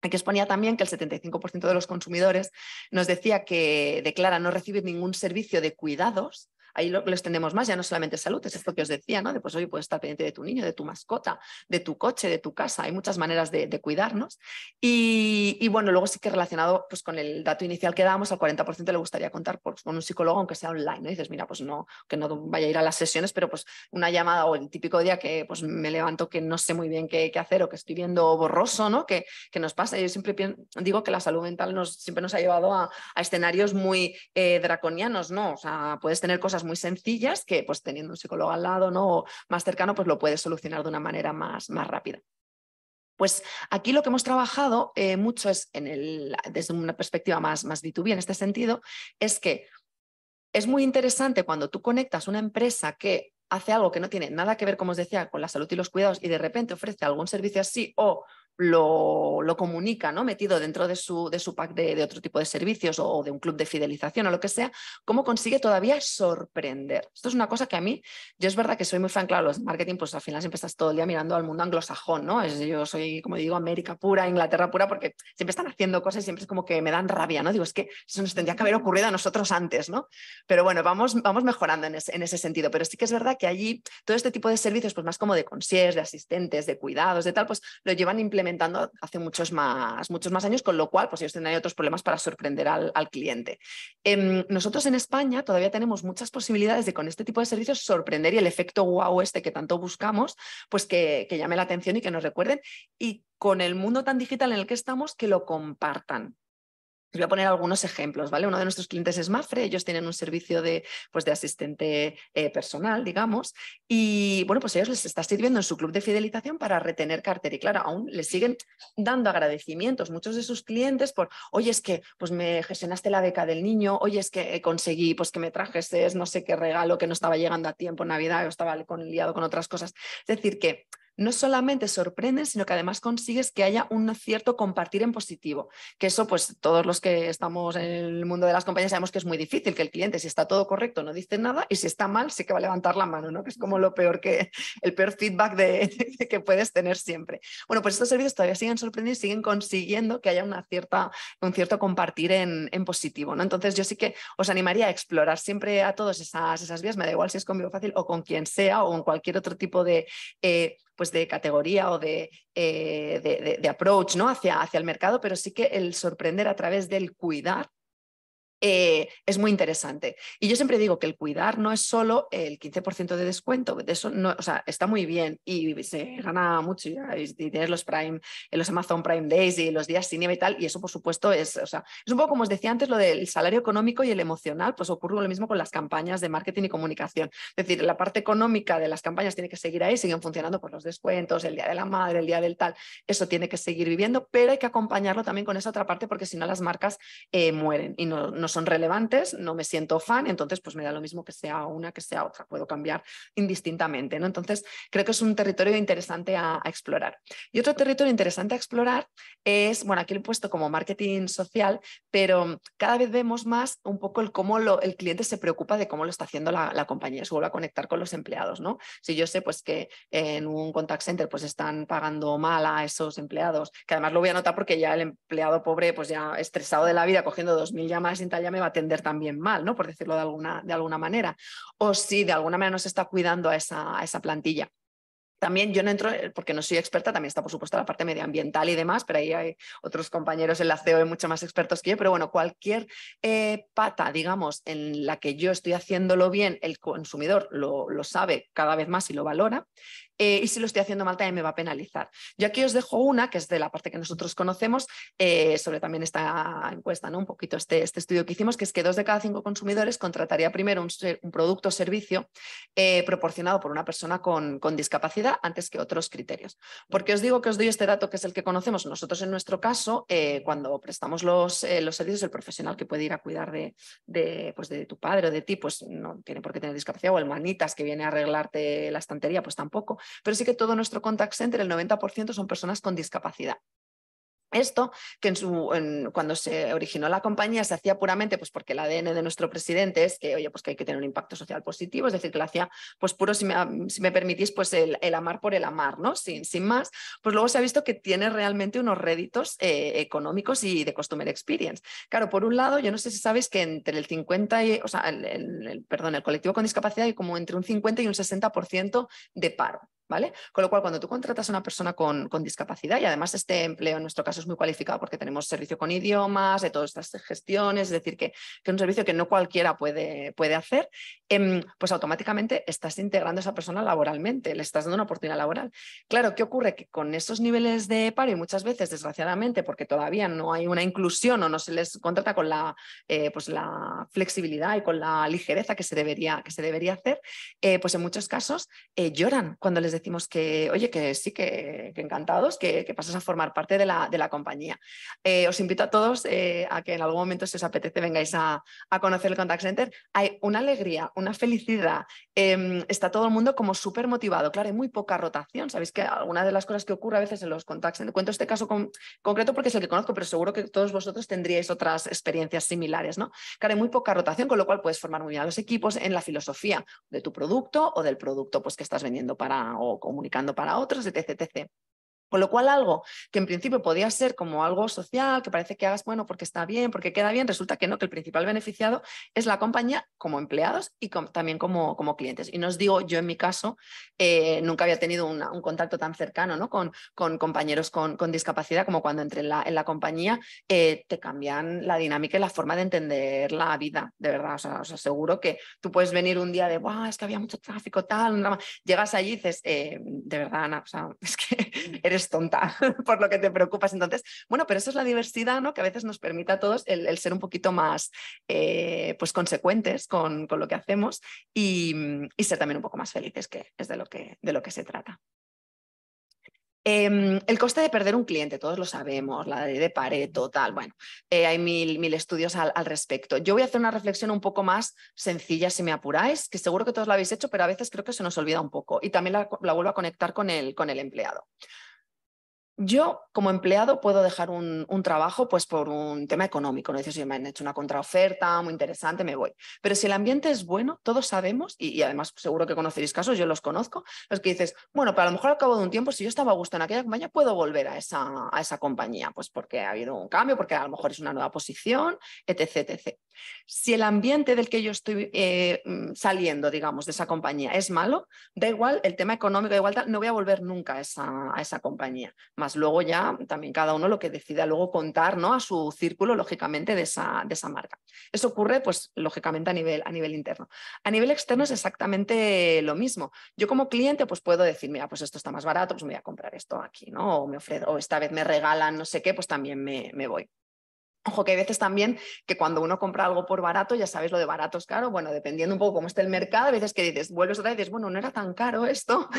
Aquí os ponía también que el 75% de los consumidores nos decía que declara no recibir ningún servicio de cuidados ahí lo extendemos más, ya no solamente salud, es esto que os decía, ¿no? De pues oye, puedes estar pendiente de tu niño, de tu mascota, de tu coche, de tu casa, hay muchas maneras de cuidarnos. Y bueno, luego sí que relacionado pues, con el dato inicial que dábamos, al 40% le gustaría contar pues, con un psicólogo, aunque sea online, ¿no? Y dices, mira, pues no, que no vaya a ir a las sesiones, pero pues una llamada o el típico día que pues me levanto que no sé muy bien qué hacer o que estoy viendo borroso, ¿no? Que nos pasa. Yo siempre digo que la salud mental siempre nos ha llevado a escenarios muy draconianos, ¿no? O sea, puedes tener cosas muy sencillas que pues teniendo un psicólogo al lado, ¿no? O más cercano, pues lo puedes solucionar de una manera más rápida. Pues aquí lo que hemos trabajado mucho es desde una perspectiva más B2B en este sentido, es que es muy interesante cuando tú conectas una empresa que hace algo que no tiene nada que ver, como os decía, con la salud y los cuidados y de repente ofrece algún servicio así o lo comunica, ¿no? Metido dentro de su pack de otro tipo de servicios o de un club de fidelización o lo que sea, cómo consigue todavía sorprender. Esto es una cosa que a mí, yo es verdad que soy muy fan, claro, los marketing, pues al final siempre estás todo el día mirando al mundo anglosajón, ¿no? Yo soy, como digo, América pura, Inglaterra pura, porque siempre están haciendo cosas y siempre es como que me dan rabia, ¿no? Digo, es que eso nos tendría que haber ocurrido a nosotros antes, ¿no? Pero bueno, vamos mejorando en ese sentido. Pero sí que es verdad que allí todo este tipo de servicios, pues más como de concierge, de asistentes, de cuidados, de tal, pues lo llevan implementando hace muchos más años, con lo cual pues ellos tendrán otros problemas para sorprender al cliente. Nosotros en España todavía tenemos muchas posibilidades de con este tipo de servicios sorprender y el efecto wow este que tanto buscamos, pues que llame la atención y que nos recuerden. Y con el mundo tan digital en el que estamos, que lo compartan. Os voy a poner algunos ejemplos, ¿vale? Uno de nuestros clientes es Mafre, ellos tienen un servicio de asistente personal, digamos, y bueno, pues ellos les está sirviendo en su club de fidelización para retener cartera y claro, aún les siguen dando agradecimientos muchos de sus clientes por, oye, es que pues me gestionaste la beca del niño, oye, es que conseguí pues que me trajeses no sé qué regalo que no estaba llegando a tiempo en Navidad o estaba liado con otras cosas. Es decir, que no solamente sorprenden, sino que además consigues que haya un cierto compartir en positivo. Que eso, pues todos los que estamos en el mundo de las compañías sabemos que es muy difícil, que el cliente, si está todo correcto, no dice nada, y si está mal, sí que va a levantar la mano, ¿no? Que es como el peor feedback que puedes tener siempre. Bueno, pues estos servicios todavía siguen sorprendiendo y siguen consiguiendo que haya un cierto compartir en positivo, ¿no? Entonces yo sí que os animaría a explorar siempre a todas esas vías, me da igual si es conmigo fácil o con quien sea o en cualquier otro tipo de pues de categoría o de approach, ¿no? hacia el mercado, pero sí que el sorprender a través del cuidar es muy interesante. Y yo siempre digo que el cuidar no es solo el 15% de descuento, de eso no, o sea, está muy bien y se gana mucho y tienes los Prime, los Amazon Prime Days y los días sin IVA y tal, y eso por supuesto es un poco como os decía antes, lo del salario económico y el emocional, pues ocurre lo mismo con las campañas de marketing y comunicación. Es decir, la parte económica de las campañas tiene que seguir ahí, siguen funcionando por los descuentos, el día de la madre, el día del tal, eso tiene que seguir viviendo, pero hay que acompañarlo también con esa otra parte porque si no las marcas mueren y no son relevantes, no me siento fan, entonces pues me da lo mismo que sea una que sea otra, puedo cambiar indistintamente, ¿no? Entonces creo que es un territorio interesante a explorar. Y otro territorio interesante a explorar es, bueno, aquí lo he puesto como marketing social, pero cada vez vemos más un poco cómo el cliente se preocupa de cómo lo está haciendo la compañía, se vuelve a conectar con los empleados, ¿no? Si yo sé pues que en un contact center pues están pagando mal a esos empleados, que además lo voy a notar porque ya el empleado pobre pues ya estresado de la vida cogiendo 2000 llamadas sin tal ya me va a atender también mal, ¿no? Por decirlo de alguna manera. O si de alguna manera no se está cuidando a esa plantilla. También yo no entro, porque no soy experta, también está por supuesto la parte medioambiental y demás, pero ahí hay otros compañeros en la COE mucho más expertos que yo, pero bueno, cualquier pata, digamos, en la que yo estoy haciéndolo bien, el consumidor lo sabe cada vez más y lo valora. Y si lo estoy haciendo mal también me va a penalizar. Yo aquí os dejo una, que es de la parte que nosotros conocemos, sobre también esta encuesta, ¿no? Un poquito este estudio que hicimos, que es que 2 de cada 5 consumidores contrataría primero un producto o servicio proporcionado por una persona con discapacidad antes que otros criterios. ¿Por qué os digo que os doy este dato que es el que conocemos? Nosotros en nuestro caso, cuando prestamos los servicios, el profesional que puede ir a cuidar pues de tu padre o de ti, pues no tiene por qué tener discapacidad, o el manitas que viene a arreglarte la estantería, pues tampoco. Pero sí que todo nuestro contact center, el 90% son personas con discapacidad. Esto, que cuando se originó la compañía se hacía puramente pues porque el ADN de nuestro presidente es que, oye, pues que hay que tener un impacto social positivo, es decir, que lo hacía pues puro, si me permitís, pues el amar por el amar, ¿no? Sin más, pues luego se ha visto que tiene realmente unos réditos económicos y de customer experience. Claro, por un lado, yo no sé si sabéis que entre el 50 y, o sea, perdón, el colectivo con discapacidad hay como entre un 50 y un 60% de paro. ¿Vale? Con lo cual, cuando tú contratas a una persona con discapacidad, y además este empleo en nuestro caso es muy cualificado porque tenemos servicio con idiomas, de todas estas gestiones, es decir, que es un servicio que no cualquiera puede hacer, pues automáticamente estás integrando a esa persona laboralmente, le estás dando una oportunidad laboral. Claro, ¿qué ocurre? Que con esos niveles de paro y muchas veces, desgraciadamente, porque todavía no hay una inclusión o no se les contrata con pues la flexibilidad y con la ligereza que se debería hacer, pues en muchos casos lloran cuando les decimos que, oye, que sí, que encantados, que pasas a formar parte de la compañía. Os invito a todos a que en algún momento, si os apetece, vengáis a conocer el Contact Center. Hay una alegría, una felicidad, está todo el mundo como súper motivado. Claro, hay muy poca rotación. Sabéis que alguna de las cosas que ocurre a veces en los Contact Center, cuento este caso concreto porque es el que conozco, pero seguro que todos vosotros tendríais otras experiencias similares, ¿no? Claro, hay muy poca rotación, con lo cual puedes formar muy bien a los equipos en la filosofía de tu producto o del producto pues, que estás vendiendo o comunicando para otros, etc, etc. Con lo cual, algo que en principio podía ser como algo social, que parece que hagas, bueno, porque está bien, porque queda bien, resulta que no, que el principal beneficiado es la compañía como empleados y también como clientes. Y no os digo, yo en mi caso, nunca había tenido un contacto tan cercano, ¿no? con compañeros con discapacidad como cuando entré en la compañía, te cambian la dinámica y la forma de entender la vida, de verdad. O sea, os aseguro que tú puedes venir un día de, ¡guau! Es que había mucho tráfico, tal, llegas allí y dices, de verdad, Ana, o sea, es que eres tonta por lo que te preocupas. Entonces, bueno, pero eso es la diversidad, ¿no? Que a veces nos permite a todos el ser un poquito más pues consecuentes con lo que hacemos y ser también un poco más felices, que es de lo que se trata. El coste de perder un cliente, todos lo sabemos, la ley de Pareto, tal, bueno, hay mil estudios al respecto. Yo voy a hacer una reflexión un poco más sencilla, si me apuráis, que seguro que todos lo habéis hecho, pero a veces creo que se nos olvida un poco y también la vuelvo a conectar con el empleado. Yo, como empleado, puedo dejar un trabajo pues por un tema económico. No dices, si me han hecho una contraoferta muy interesante, me voy. Pero si el ambiente es bueno, todos sabemos, y además seguro que conoceréis casos, yo los conozco, los que dices, bueno, pero a lo mejor al cabo de un tiempo, si yo estaba a gusto en aquella compañía, puedo volver a esa compañía, pues porque ha habido un cambio, porque a lo mejor es una nueva posición, etc, etc. Si el ambiente del que yo estoy saliendo, digamos, de esa compañía es malo, da igual el tema económico, da igual, no voy a volver nunca a esa compañía. Más luego ya también cada uno lo que decida luego contar, ¿no? A su círculo, lógicamente, de esa marca. Eso ocurre, pues, lógicamente a nivel interno. A nivel externo es exactamente lo mismo. Yo como cliente, pues puedo decir, mira, pues esto está más barato, pues me voy a comprar esto aquí, ¿no? O esta vez me regalan no sé qué, pues también me voy. Ojo, que hay veces también que cuando uno compra algo por barato, ya sabes, lo de barato es caro, bueno, dependiendo un poco cómo esté el mercado, a veces que dices, vuelves otra vez y dices, bueno, no era tan caro esto,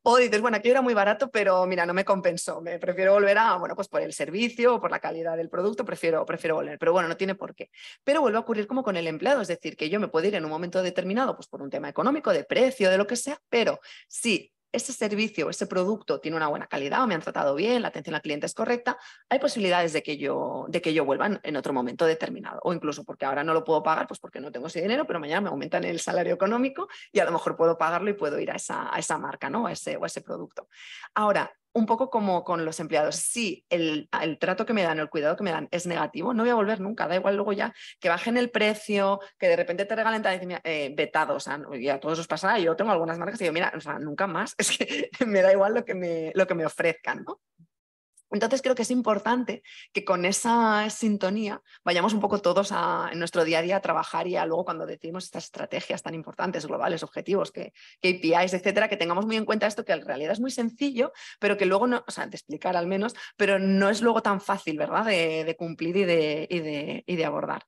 o dices, bueno, aquí era muy barato, pero mira, no me compensó, me prefiero volver bueno, pues por el servicio o por la calidad del producto, prefiero volver, pero bueno, no tiene por qué. Pero vuelve a ocurrir como con el empleado, es decir, que yo me puedo ir en un momento determinado, pues por un tema económico, de precio, de lo que sea, pero si ese servicio, ese producto tiene una buena calidad o me han tratado bien, la atención al cliente es correcta, hay posibilidades de que yo vuelva en otro momento determinado. O incluso porque ahora no lo puedo pagar, pues porque no tengo ese dinero, pero mañana me aumentan el salario económico y a lo mejor puedo pagarlo y puedo ir a esa marca, ¿no? o a ese producto. Ahora, un poco como con los empleados, si el trato que me dan, el cuidado que me dan es negativo, no voy a volver nunca, da igual luego ya que bajen el precio, que de repente te regalen vetado, o sea, y a todos os pasará, yo tengo algunas marcas y digo, mira, o sea, nunca más, es que me da igual lo que me ofrezcan, ¿no? Entonces creo que es importante que con esa sintonía vayamos un poco todos en nuestro día a día a trabajar y luego cuando decidimos estas estrategias tan importantes, globales, objetivos, KPIs, etcétera, que tengamos muy en cuenta esto que en realidad es muy sencillo, pero que luego no, o sea, de explicar al menos, pero no es luego tan fácil, ¿verdad? De cumplir y de abordar.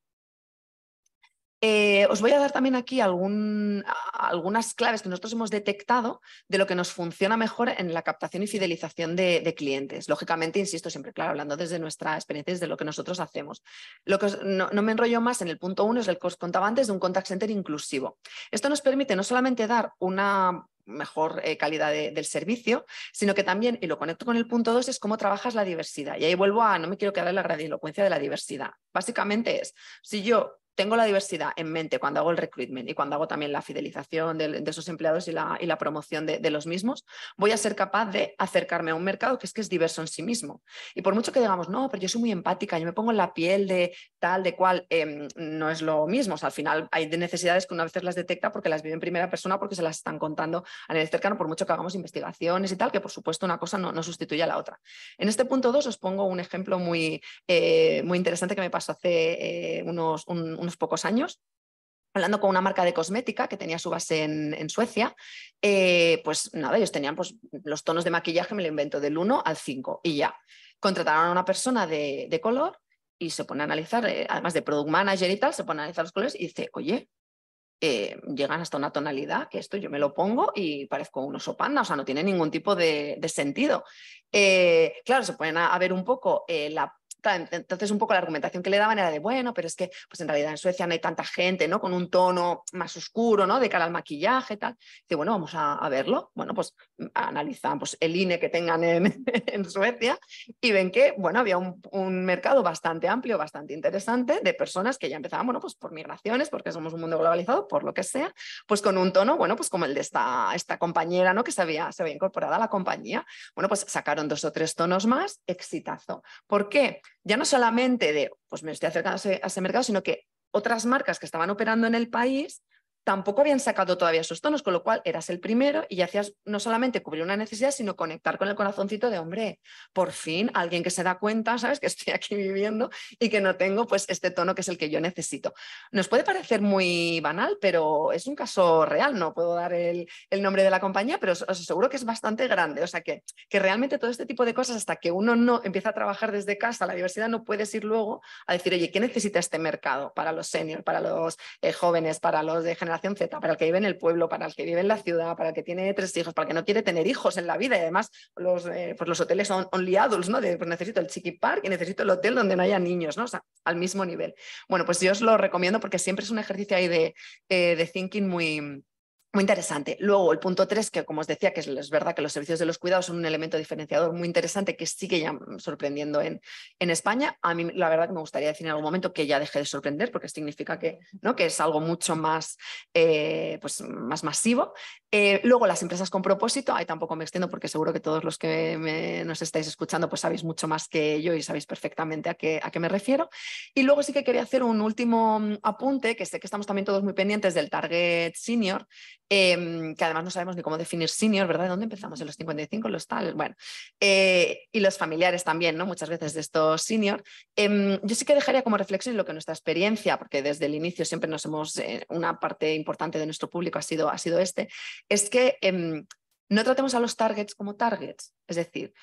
Os voy a dar también aquí algunas claves que nosotros hemos detectado de lo que nos funciona mejor en la captación y fidelización de clientes. Lógicamente, insisto, siempre, claro, hablando desde nuestra experiencia, desde lo que nosotros hacemos. No me enrollo más en el punto 1, es el que os contaba antes de un contact center inclusivo. Esto nos permite no solamente dar una mejor calidad del servicio, sino que también, y lo conecto con el punto 2, es cómo trabajas la diversidad. Y ahí vuelvo a, no me quiero quedar en la grandilocuencia de la diversidad. Básicamente es, si yo tengo la diversidad en mente cuando hago el recruitment y cuando hago también la fidelización de esos empleados y la promoción de los mismos, voy a ser capaz de acercarme a un mercado que es diverso en sí mismo. Y por mucho que digamos, no, pero yo soy muy empática, yo me pongo en la piel de tal, de cual, no es lo mismo. O sea, al final hay necesidades que una vez las detecta porque las vive en primera persona, porque se las están contando a nivel cercano, por mucho que hagamos investigaciones y tal, que por supuesto una cosa no sustituye a la otra. En este punto 2 os pongo un ejemplo muy interesante que me pasó hace unos pocos años, hablando con una marca de cosmética que tenía su base en Suecia. Pues nada, ellos tenían pues, los tonos de maquillaje, me lo invento, del 1 al 5 y ya. Contrataron a una persona de color y se pone a analizar, además de product manager y tal, se pone a analizar los colores y dice, oye, llegan hasta una tonalidad que esto yo me lo pongo y parezco un oso panda, o sea, no tiene ningún tipo de sentido. Claro, se pueden a ver un poco entonces un poco la argumentación que le daban era de, bueno, pero es que pues en realidad en Suecia no hay tanta gente, ¿no? Con un tono más oscuro, ¿no? De cara al maquillaje y tal. Dice, bueno, vamos a verlo. Bueno, pues analizan pues, el INE que tengan en Suecia y ven que, bueno, había un mercado bastante amplio, bastante interesante de personas que ya empezaban, bueno, pues por migraciones, porque somos un mundo globalizado, por lo que sea, pues con un tono, bueno, pues como el de esta compañera, ¿no? Que se había incorporado a la compañía. Bueno, pues sacaron 2 o 3 tonos más, exitazo. ¿Por qué? Ya no solamente de, pues me estoy acercando a ese mercado, sino que otras marcas que estaban operando en el país tampoco habían sacado todavía esos tonos, con lo cual eras el primero y hacías no solamente cubrir una necesidad, sino conectar con el corazoncito de, hombre, por fin alguien que se da cuenta, ¿sabes? Que estoy aquí viviendo y que no tengo pues este tono que es el que yo necesito. Nos puede parecer muy banal, pero es un caso real, no puedo dar el nombre de la compañía, pero os aseguro que es bastante grande, o sea que realmente todo este tipo de cosas, hasta que uno no empieza a trabajar desde casa, la diversidad, no puedes ir luego a decir, oye, ¿qué necesita este mercado para los seniors, para los jóvenes, para los de generación Z, para el que vive en el pueblo, para el que vive en la ciudad, para el que tiene 3 hijos, para el que no quiere tener hijos en la vida? Y además pues los hoteles son only adults, ¿no? Pues necesito el chiqui park y necesito el hotel donde no haya niños, ¿no? O sea, al mismo nivel. Bueno, pues yo os lo recomiendo porque siempre es un ejercicio ahí de thinking muy interesante. Luego, el punto 3, que como os decía, que es verdad que los servicios de los cuidados son un elemento diferenciador muy interesante que sigue ya sorprendiendo en España. A mí, la verdad, que me gustaría decir en algún momento que ya deje de sorprender, porque significa que, ¿no? que es algo mucho más, pues, más masivo. Luego, las empresas con propósito, ahí tampoco me extiendo porque seguro que todos los que nos estáis escuchando pues sabéis mucho más que yo y sabéis perfectamente a qué me refiero. Y luego sí que quería hacer un último apunte, que sé que estamos también todos muy pendientes del target senior, que además no sabemos ni cómo definir senior, ¿verdad? ¿De dónde empezamos? ¿En los 55, los tal? Bueno, y los familiares también, ¿no? Muchas veces de estos senior. Yo sí que dejaría como reflexión lo que nuestra experiencia, porque desde el inicio siempre una parte importante de nuestro público ha sido es que no tratemos a los targets como targets, es decir,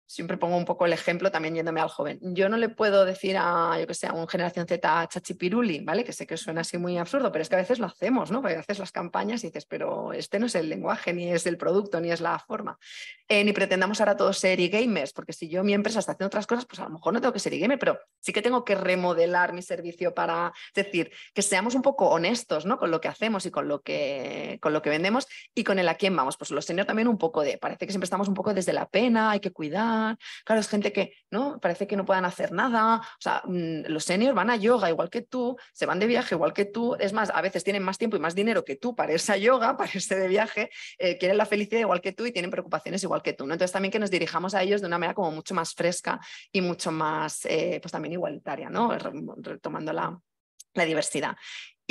siempre pongo un poco el ejemplo también yéndome al joven. Yo no le puedo decir yo que sé, a un generación Z chachipiruli, ¿vale? Que sé que suena así muy absurdo, pero es que a veces lo hacemos, ¿no? Porque haces las campañas y dices, pero este no es el lenguaje, ni es el producto, ni es la forma. Ni pretendamos ahora todos ser e-gamers, porque si yo mi empresa está haciendo otras cosas, pues a lo mejor no tengo que ser e-gamer, pero sí que tengo que remodelar mi servicio para, es decir, que seamos un poco honestos, ¿no? Con lo que hacemos y con lo que vendemos y con el a quién vamos. Pues los senior también un poco parece que siempre estamos un poco desde la pena, hay que cuidar. Claro, es gente que no parece que no puedan hacer nada. O sea, los seniors van a yoga igual que tú, se van de viaje igual que tú. Es más, a veces tienen más tiempo y más dinero que tú para irse a yoga, para irse de viaje, quieren la felicidad igual que tú y tienen preocupaciones igual que tú, ¿no? Entonces también que nos dirijamos a ellos de una manera como mucho más fresca y mucho más, pues también igualitaria, ¿no? Retomando la diversidad.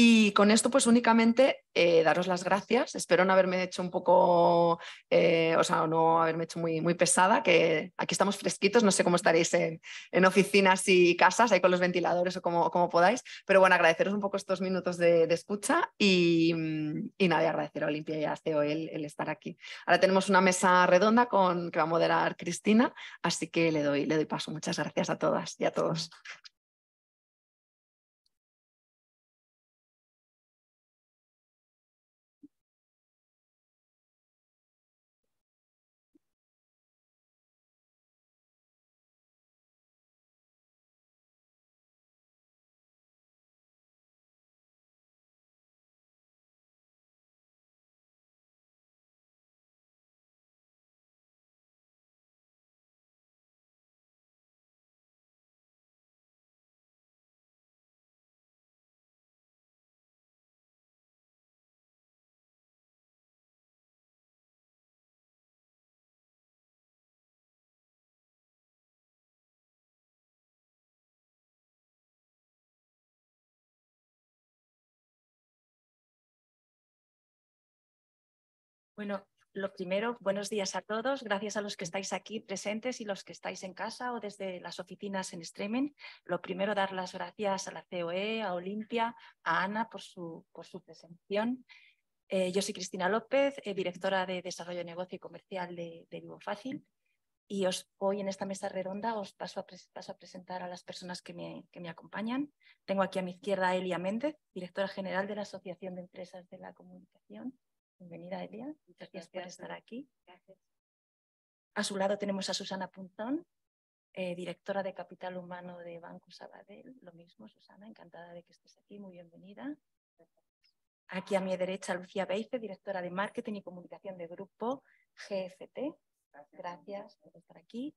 Y con esto, pues únicamente daros las gracias. Espero no haberme hecho un poco, o sea, no haberme hecho muy pesada, que aquí estamos fresquitos, no sé cómo estaréis en oficinas y casas, ahí con los ventiladores o como podáis, pero bueno, agradeceros un poco estos minutos de escucha y nada, y agradecer a Olimpia y a CEO el estar aquí. Ahora tenemos una mesa redonda que va a moderar Cristina, así que le doy paso. Muchas gracias a todas y a todos. Bueno, lo primero, buenos días a todos. Gracias a los que estáis aquí presentes y los que estáis en casa o desde las oficinas en streaming. Lo primero, dar las gracias a la COE, a Olimpia, a Ana por su presentación. Yo soy Cristina López, directora de Desarrollo de Negocio y Comercial de Vivo Fácil. Y hoy en esta mesa redonda os paso a presentar a las personas que me acompañan. Tengo aquí a mi izquierda a Elia Méndez, directora general de la Asociación de Empresas de la Comunicación. Bienvenida, Elia. Muchas gracias por estar aquí. Gracias. A su lado tenemos a Susana Punzón, directora de Capital Humano de Banco Sabadell. Lo mismo, Susana, encantada de que estés aquí. Muy bienvenida. Aquí a mi derecha, Lucía Beice, directora de Marketing y Comunicación de Grupo GFT. Gracias por estar aquí.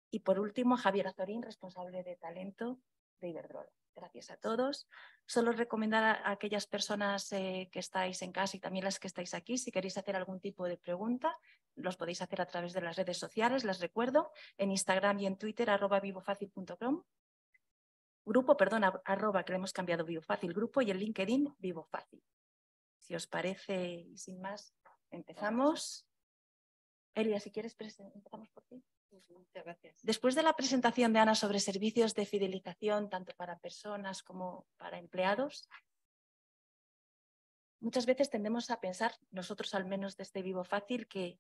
Y por último, Javier Azorín, responsable de talento de Iberdrola. Gracias a todos. Solo recomendar a aquellas personas que estáis en casa y también las que estáis aquí, si queréis hacer algún tipo de pregunta, los podéis hacer a través de las redes sociales, las recuerdo, en Instagram y en Twitter, @vivofacil.com. Grupo, perdón, @ que le hemos cambiado Vivofácil Grupo, y en LinkedIn Vivofácil. Si os parece, y sin más, empezamos. Elia, si quieres, empezamos por ti. Muchas gracias. Después de la presentación de Ana sobre servicios de fidelización, tanto para personas como para empleados, muchas veces tendemos a pensar, nosotros al menos desde Vivo Fácil, que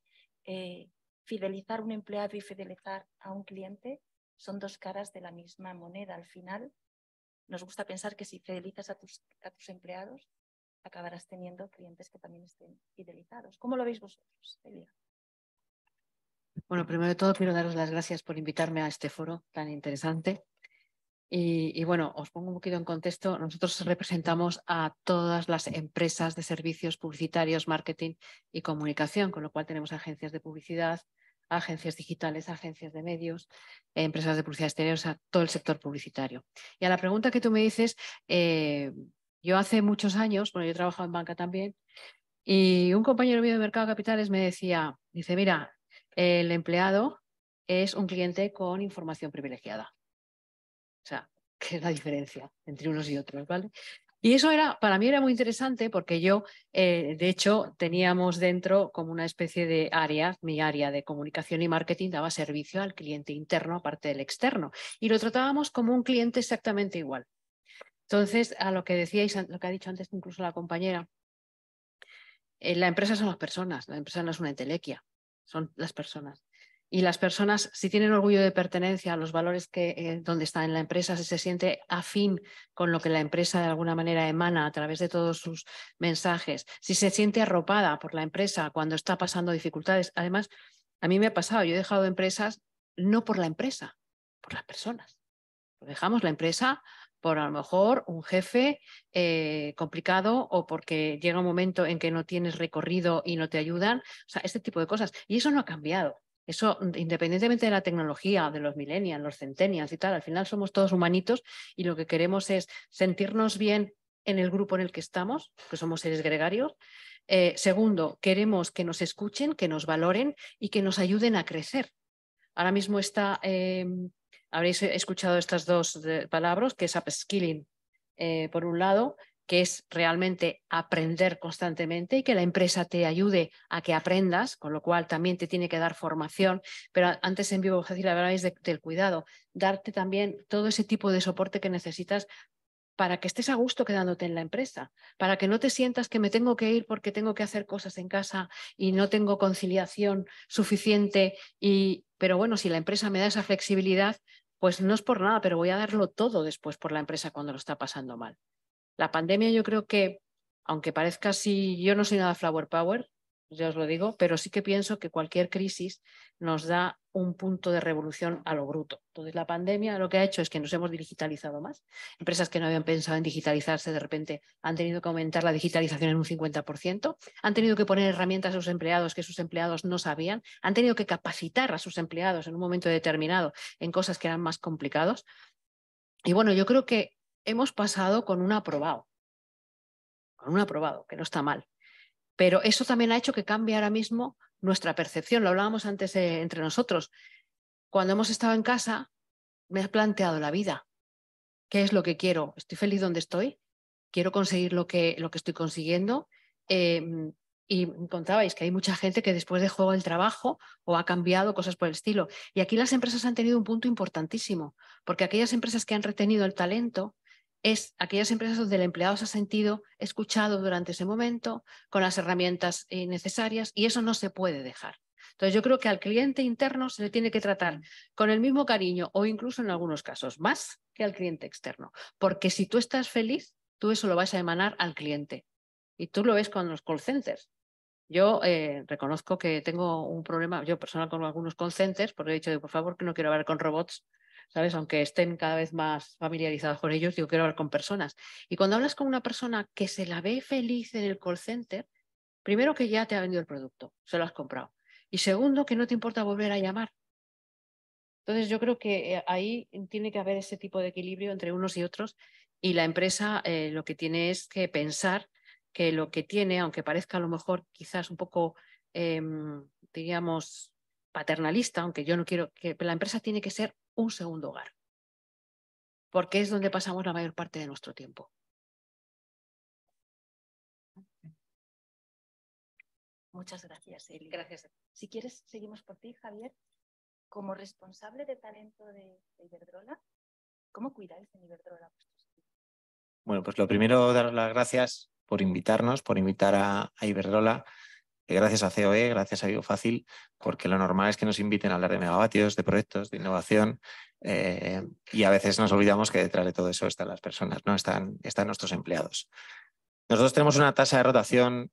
fidelizar a un empleado y fidelizar a un cliente son dos caras de la misma moneda. Al final, nos gusta pensar que si fidelizas a tus empleados, acabarás teniendo clientes que también estén fidelizados. ¿Cómo lo veis vosotros, Elia? Bueno, primero de todo quiero daros las gracias por invitarme a este foro tan interesante. Y bueno, os pongo un poquito en contexto. Nosotros representamos a todas las empresas de servicios publicitarios, marketing y comunicación, con lo cual tenemos agencias de publicidad, agencias digitales, agencias de medios, empresas de publicidad exterior, o sea, todo el sector publicitario. Y a la pregunta que tú me dices, yo hace muchos años, bueno, yo he trabajado en banca también, y un compañero mío de Mercado de Capitales me decía, dice, mira, el empleado es un cliente con información privilegiada. O sea, ¿qué es la diferencia entre unos y otros? ¿Vale? Y eso para mí era muy interesante porque yo, de hecho, teníamos dentro como una especie de área, mi área de comunicación y marketing daba servicio al cliente interno aparte del externo y lo tratábamos como un cliente exactamente igual. Entonces, a lo que decíais, lo que ha dicho antes incluso la compañera, la empresa son las personas, la empresa no es una entelequia, son las personas. Y las personas, si tienen orgullo de pertenencia a los valores donde está en la empresa, si se siente afín con lo que la empresa de alguna manera emana a través de todos sus mensajes, si se siente arropada por la empresa cuando está pasando dificultades. Además, a mí me ha pasado, yo he dejado empresas no por la empresa, por las personas. Dejamos la empresa por a lo mejor un jefe complicado o porque llega un momento en que no tienes recorrido y no te ayudan. O sea, este tipo de cosas. Y eso no ha cambiado. Eso, independientemente de la tecnología, de los millennials, los centennials y tal, al final somos todos humanitos y lo que queremos es sentirnos bien en el grupo en el que estamos, que somos seres gregarios. Segundo, queremos que nos escuchen, que nos valoren y que nos ayuden a crecer. Ahora mismo está... habréis escuchado estas dos palabras, que es upskilling, por un lado, que es realmente aprender constantemente y que la empresa te ayude a que aprendas, con lo cual también te tiene que dar formación. Pero antes en Vivo Fácil habláis del cuidado, darte también todo ese tipo de soporte que necesitas para que estés a gusto quedándote en la empresa, para que no te sientas que me tengo que ir porque tengo que hacer cosas en casa y no tengo conciliación suficiente. Pero bueno, si la empresa me da esa flexibilidad, pues no es por nada, pero voy a darlo todo después por la empresa cuando lo está pasando mal. La pandemia yo creo que, aunque parezca así, yo no soy nada flower power, ya os lo digo, pero sí que pienso que cualquier crisis nos da un punto de revolución a lo bruto. Entonces la pandemia lo que ha hecho es que nos hemos digitalizado más. Empresas que no habían pensado en digitalizarse de repente han tenido que aumentar la digitalización en un 50%, han tenido que poner herramientas a sus empleados que sus empleados no sabían, han tenido que capacitar a sus empleados en un momento determinado en cosas que eran más complicados. Y bueno, yo creo que hemos pasado con un aprobado, que no está mal. Pero eso también ha hecho que cambie ahora mismo nuestra percepción. Lo hablábamos antes entre nosotros. Cuando hemos estado en casa, me he planteado la vida. ¿Qué es lo que quiero? ¿Estoy feliz donde estoy? ¿Quiero conseguir lo que estoy consiguiendo? Y contabais que hay mucha gente que después dejó el trabajo o ha cambiado, cosas por el estilo. Y aquí las empresas han tenido un punto importantísimo, porque aquellas empresas que han retenido el talento es aquellas empresas donde el empleado se ha sentido escuchado durante ese momento, con las herramientas necesarias, y eso no se puede dejar. Entonces yo creo que al cliente interno se le tiene que tratar con el mismo cariño o incluso en algunos casos más que al cliente externo, porque si tú estás feliz, tú eso lo vas a emanar al cliente. Y tú lo ves con los call centers. Yo reconozco que tengo un problema, yo personal con algunos call centers, porque he dicho, por favor, que no quiero hablar con robots, ¿sabes? Aunque estén cada vez más familiarizados con ellos, digo, quiero hablar con personas. Y cuando hablas con una persona que se la ve feliz en el call center, primero que ya te ha vendido el producto, se lo has comprado. Y segundo, que no te importa volver a llamar. Entonces yo creo que ahí tiene que haber ese tipo de equilibrio entre unos y otros, y la empresa lo que tiene es que pensar que lo que tiene, aunque parezca a lo mejor quizás un poco, diríamos, paternalista, aunque yo no quiero, que la empresa tiene que ser un segundo hogar, porque es donde pasamos la mayor parte de nuestro tiempo. Muchas gracias, Eli. Gracias. Si quieres, seguimos por ti, Javier. Como responsable de talento de Iberdrola, ¿cómo cuidáis en Iberdrola? Bueno, pues lo primero, daros las gracias por invitarnos, por invitar a Iberdrola. Gracias a COE, gracias a Biofácil, porque lo normal es que nos inviten a hablar de megavatios, de proyectos, de innovación, y a veces nos olvidamos que detrás de todo eso están las personas, ¿no? Están nuestros empleados. Nosotros tenemos una tasa de rotación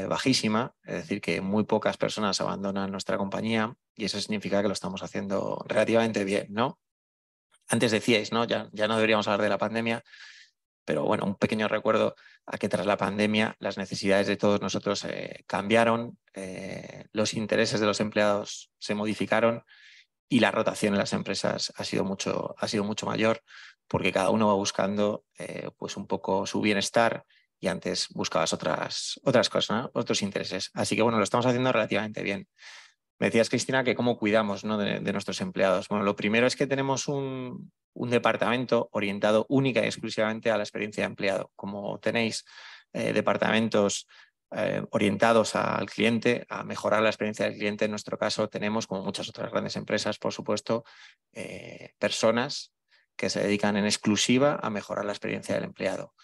bajísima, es decir, que muy pocas personas abandonan nuestra compañía, y eso significa que lo estamos haciendo relativamente bien, ¿no? Antes decíais, ¿no? Ya no deberíamos hablar de la pandemia, pero bueno, un pequeño recuerdo a que tras la pandemia las necesidades de todos nosotros cambiaron, los intereses de los empleados se modificaron y la rotación en las empresas ha sido mucho mayor, porque cada uno va buscando pues un poco su bienestar, y antes buscabas otras cosas, ¿no? Otros intereses. Así que bueno, lo estamos haciendo relativamente bien. Me decías, Cristina, que cómo cuidamos, ¿no? de nuestros empleados. Bueno, lo primero es que tenemos un departamento orientado única y exclusivamente a la experiencia de empleado. Como tenéis departamentos orientados al cliente, a mejorar la experiencia del cliente, en nuestro caso tenemos, como muchas otras grandes empresas, por supuesto, personas que se dedican en exclusiva a mejorar la experiencia del empleado.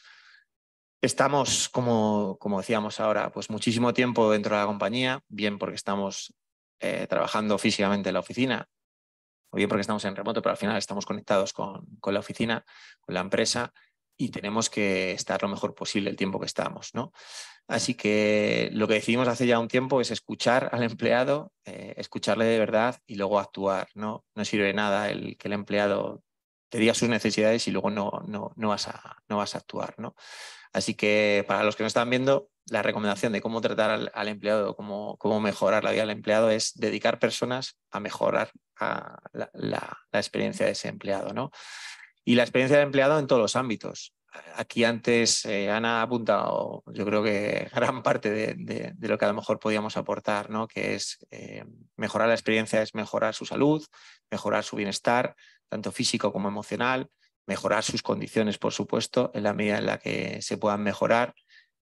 Estamos, como decíamos ahora, pues muchísimo tiempo dentro de la compañía, bien porque estamos trabajando físicamente en la oficina, o bien porque estamos en remoto, pero al final estamos conectados con la oficina, con la empresa, y tenemos que estar lo mejor posible el tiempo que estamos, ¿no? Así que lo que decidimos hace ya un tiempo es escuchar al empleado, escucharle de verdad y luego actuar, ¿no? No sirve nada que el empleado te diga sus necesidades y luego no vas a actuar, ¿no? Así que para los que nos están viendo, la recomendación de cómo tratar al empleado, cómo mejorar la vida del empleado, es dedicar personas a mejorar la experiencia de ese empleado, ¿no? Y la experiencia del empleado en todos los ámbitos. Aquí antes Ana ha apuntado, yo creo que gran parte de lo que a lo mejor podíamos aportar, ¿no? Que es mejorar la experiencia, es mejorar su salud, mejorar su bienestar, tanto físico como emocional, mejorar sus condiciones, por supuesto, en la medida en la que se puedan mejorar,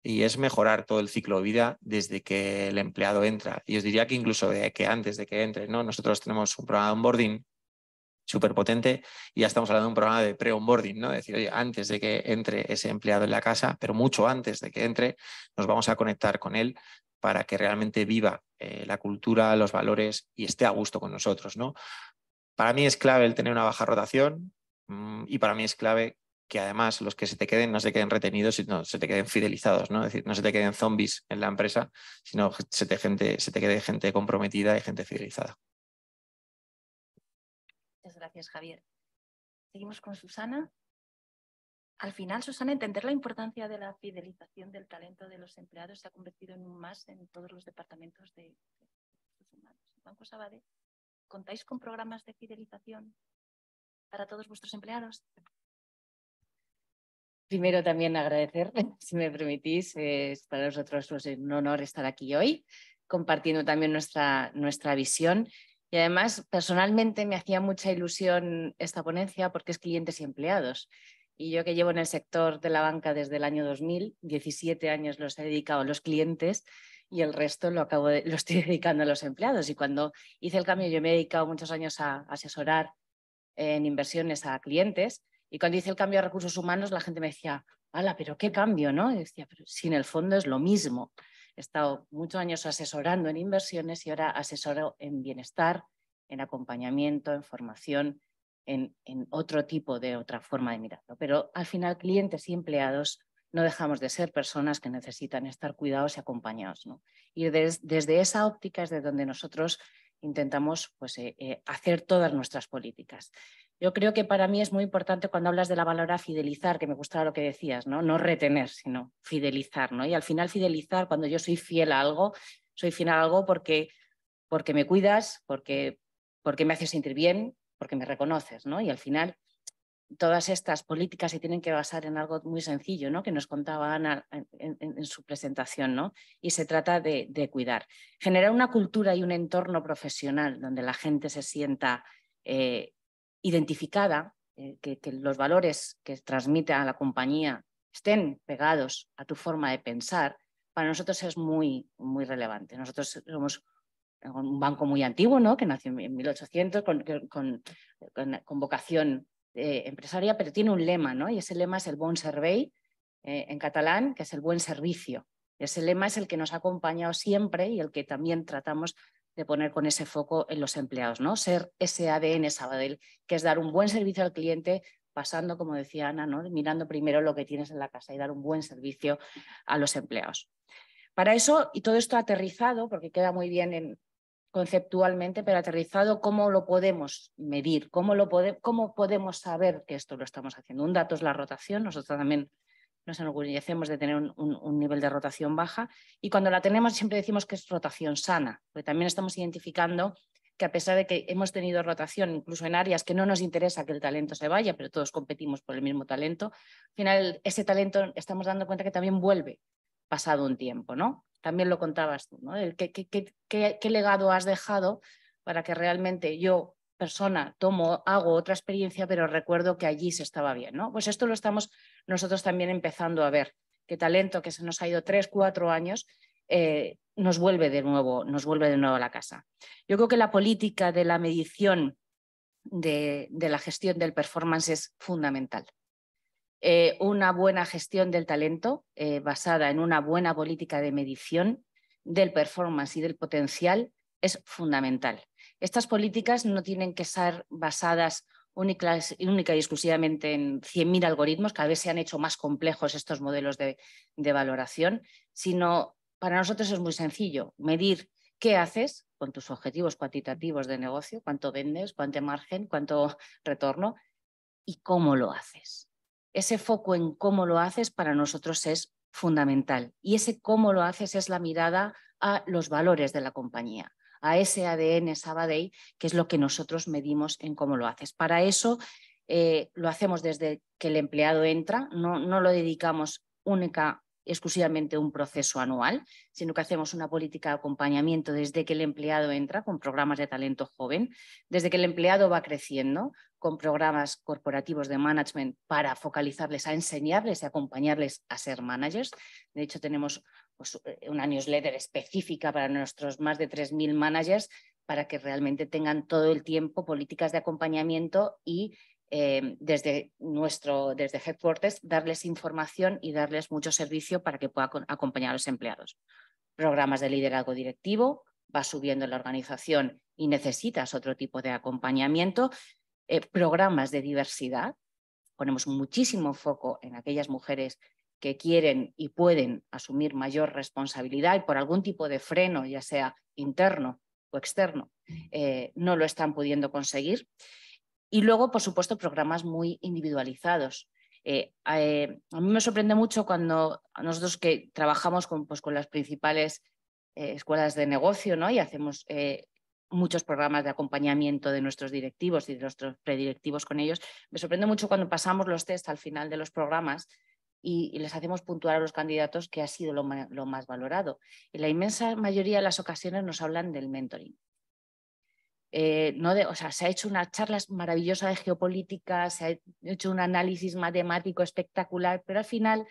y es mejorar todo el ciclo de vida desde que el empleado entra. Y os diría que incluso de que antes de que entre, ¿no? Nosotros tenemos un programa de onboarding súper potente y ya estamos hablando de un programa de pre-onboarding, ¿no? Es decir, oye, antes de que entre ese empleado en la casa, pero mucho antes de que entre, nos vamos a conectar con él para que realmente viva la cultura, los valores y esté a gusto con nosotros, ¿no? Para mí es clave el tener una baja rotación, y para mí es clave que además los que se te queden no se queden retenidos, sino se te queden fidelizados, ¿no? Es decir, no se te queden zombies en la empresa, sino se te quede gente comprometida y gente fidelizada. Muchas gracias, Javier. Seguimos con Susana. Al final, Susana, entender la importancia de la fidelización del talento de los empleados se ha convertido en un más en todos los departamentos de recursos humanos. En Banco Sabadell, ¿contáis con programas de fidelización para todos vuestros empleados? Primero también agradecer, si me permitís, es para nosotros pues, un honor estar aquí hoy, compartiendo también nuestra visión. Y además, personalmente me hacía mucha ilusión esta ponencia porque es clientes y empleados. Y yo que llevo en el sector de la banca desde el año 2000, 17 años los he dedicado a los clientes, y el resto lo estoy dedicando a los empleados. Y cuando hice el cambio, yo me he dedicado muchos años a asesorar en inversiones a clientes, y cuando hice el cambio a recursos humanos la gente me decía, ¡hala, pero qué cambio!, ¿no? Y decía, pero si en el fondo es lo mismo. He estado muchos años asesorando en inversiones y ahora asesoro en bienestar, en acompañamiento, en formación, en otro tipo de otra forma de mirarlo. Pero al final clientes y empleados no dejamos de ser personas que necesitan estar cuidados y acompañados, ¿no? Y desde esa óptica es de donde nosotros intentamos pues, hacer todas nuestras políticas. Yo creo que para mí es muy importante cuando hablas de la palabra fidelizar, que me gustaba lo que decías, ¿no? No retener, sino fidelizar, ¿no? Y al final fidelizar, cuando yo soy fiel a algo, soy fiel a algo porque me cuidas, porque me haces sentir bien, porque me reconoces, ¿no? Y al final todas estas políticas se tienen que basar en algo muy sencillo, ¿no? Que nos contaba Ana en su presentación, ¿no? Y se trata de cuidar. Generar una cultura y un entorno profesional donde la gente se sienta identificada, que los valores que transmite a la compañía estén pegados a tu forma de pensar, para nosotros es muy, muy relevante. Nosotros somos un banco muy antiguo, ¿no? Que nació en 1800 con vocación empresaria, pero tiene un lema, ¿no? Y ese lema es el bon servei, en catalán, que es el buen servicio. Ese lema es el que nos ha acompañado siempre y el que también tratamos de poner con ese foco en los empleados, ¿no? Ser ese ADN Sabadell, que es dar un buen servicio al cliente, pasando, como decía Ana, ¿no? Mirando primero lo que tienes en la casa y dar un buen servicio a los empleados. Para eso, y todo esto aterrizado, porque queda muy bien conceptualmente, pero aterrizado, ¿cómo lo podemos medir? ¿Cómo podemos saber que esto lo estamos haciendo? Un dato es la rotación, nosotros también nos enorgullecemos de tener un nivel de rotación baja, y cuando la tenemos siempre decimos que es rotación sana, porque también estamos identificando que a pesar de que hemos tenido rotación incluso en áreas que no nos interesa que el talento se vaya, pero todos competimos por el mismo talento, al final ese talento estamos dando cuenta que también vuelve pasado un tiempo, ¿no? También lo contabas tú, ¿no? ¿Qué legado has dejado para que realmente yo, persona, hago otra experiencia, pero recuerdo que allí se estaba bien, ¿no? Pues esto lo estamos nosotros también empezando a ver, que talento que se nos ha ido 3, 4 años nos vuelve de nuevo a la casa. Yo creo que la política de la medición de la gestión del performance es fundamental. Una buena gestión del talento basada en una buena política de medición del performance y del potencial es fundamental. Estas políticas no tienen que ser basadas única y exclusivamente en 100.000 algoritmos, cada vez se han hecho más complejos estos modelos de valoración, sino para nosotros es muy sencillo, medir qué haces con tus objetivos cuantitativos de negocio, cuánto vendes, cuánto margen, cuánto retorno y cómo lo haces. Ese foco en cómo lo haces para nosotros es fundamental, y ese cómo lo haces es la mirada a los valores de la compañía, a ese ADN Sabadell, que es lo que nosotros medimos en cómo lo haces. Para eso lo hacemos desde que el empleado entra, no lo dedicamos exclusivamente un proceso anual, sino que hacemos una política de acompañamiento desde que el empleado entra con programas de talento joven, desde que el empleado va creciendo con programas corporativos de management para focalizarles a enseñarles y acompañarles a ser managers. De hecho, tenemos pues, una newsletter específica para nuestros más de 3.000 managers para que realmente tengan todo el tiempo políticas de acompañamiento y desde Headquarters darles información y darles mucho servicio para que puedan acompañar a los empleados. Programas de liderazgo directivo, vas subiendo en la organización y necesitas otro tipo de acompañamiento. Programas de diversidad, ponemos muchísimo foco en aquellas mujeres que quieren y pueden asumir mayor responsabilidad y por algún tipo de freno, ya sea interno o externo, no lo están pudiendo conseguir. Y luego, por supuesto, programas muy individualizados. A mí me sorprende mucho cuando nosotros que trabajamos con las principales escuelas de negocio, ¿no? Y hacemos muchos programas de acompañamiento de nuestros directivos y de nuestros predirectivos con ellos. Me sorprende mucho cuando pasamos los test al final de los programas y les hacemos puntuar a los candidatos qué ha sido lo más valorado. En la inmensa mayoría de las ocasiones nos hablan del mentoring. Se ha hecho una charla maravillosa de geopolítica, se ha hecho un análisis matemático espectacular, pero al final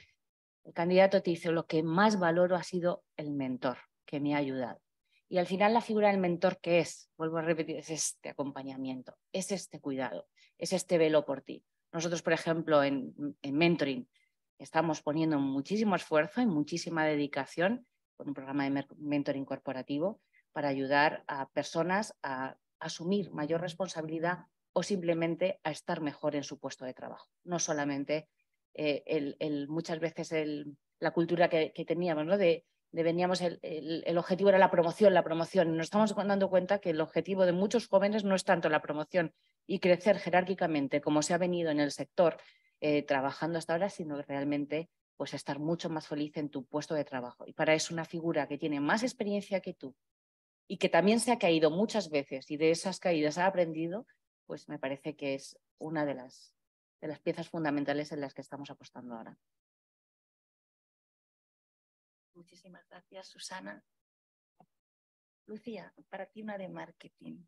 el candidato te dice lo que más valoro ha sido el mentor que me ha ayudado. Y al final la figura del mentor, ¿qué es? Vuelvo a repetir, es este acompañamiento, es este cuidado, es este velo por ti. Nosotros, por ejemplo, en mentoring estamos poniendo muchísimo esfuerzo y muchísima dedicación con un programa de mentoring corporativo para ayudar a personas a asumir mayor responsabilidad o simplemente a estar mejor en su puesto de trabajo. No solamente muchas veces la cultura que teníamos, ¿no? Veníamos, el objetivo era la promoción. Nos estamos dando cuenta que el objetivo de muchos jóvenes no es tanto la promoción y crecer jerárquicamente como se ha venido en el sector trabajando hasta ahora, sino realmente pues, estar mucho más feliz en tu puesto de trabajo. Y para eso una figura que tiene más experiencia que tú y que también se ha caído muchas veces y de esas caídas ha aprendido, pues me parece que es una de las piezas fundamentales en las que estamos apostando ahora. Muchísimas gracias, Susana. Lucía, para ti una de marketing.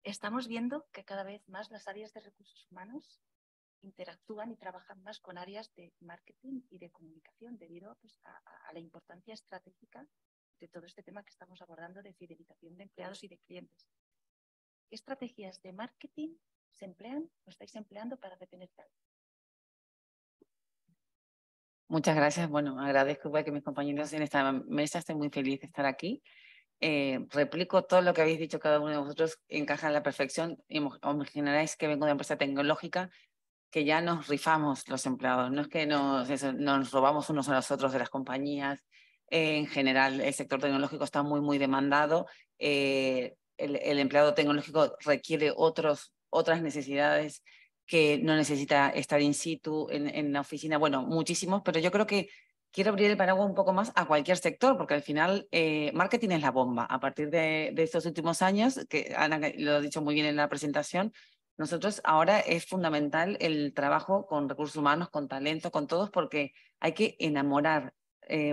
Estamos viendo que cada vez más las áreas de recursos humanos interactúan y trabajan más con áreas de marketing y de comunicación debido pues, a la importancia estratégica de todo este tema que estamos abordando de fidelización de empleados y de clientes. ¿Qué estrategias de marketing se emplean o estáis empleando para retener talento? Muchas gracias. Bueno, agradezco que mis compañeros en esta mesa, estoy muy feliz de estar aquí. Replico todo lo que habéis dicho cada uno de vosotros, encaja a la perfección. Imaginaréis que vengo de una empresa tecnológica que ya nos rifamos los empleados, no es que nos robamos unos a los otros de las compañías. En general, el sector tecnológico está muy, muy demandado. El empleado tecnológico requiere otras necesidades que no necesita estar in situ en la oficina, bueno, muchísimos, pero yo creo que quiero abrir el paraguas un poco más a cualquier sector, porque al final marketing es la bomba. A partir de estos últimos años, que Ana lo ha dicho muy bien en la presentación, nosotros ahora es fundamental el trabajo con recursos humanos, con talento, con todos, porque hay que enamorar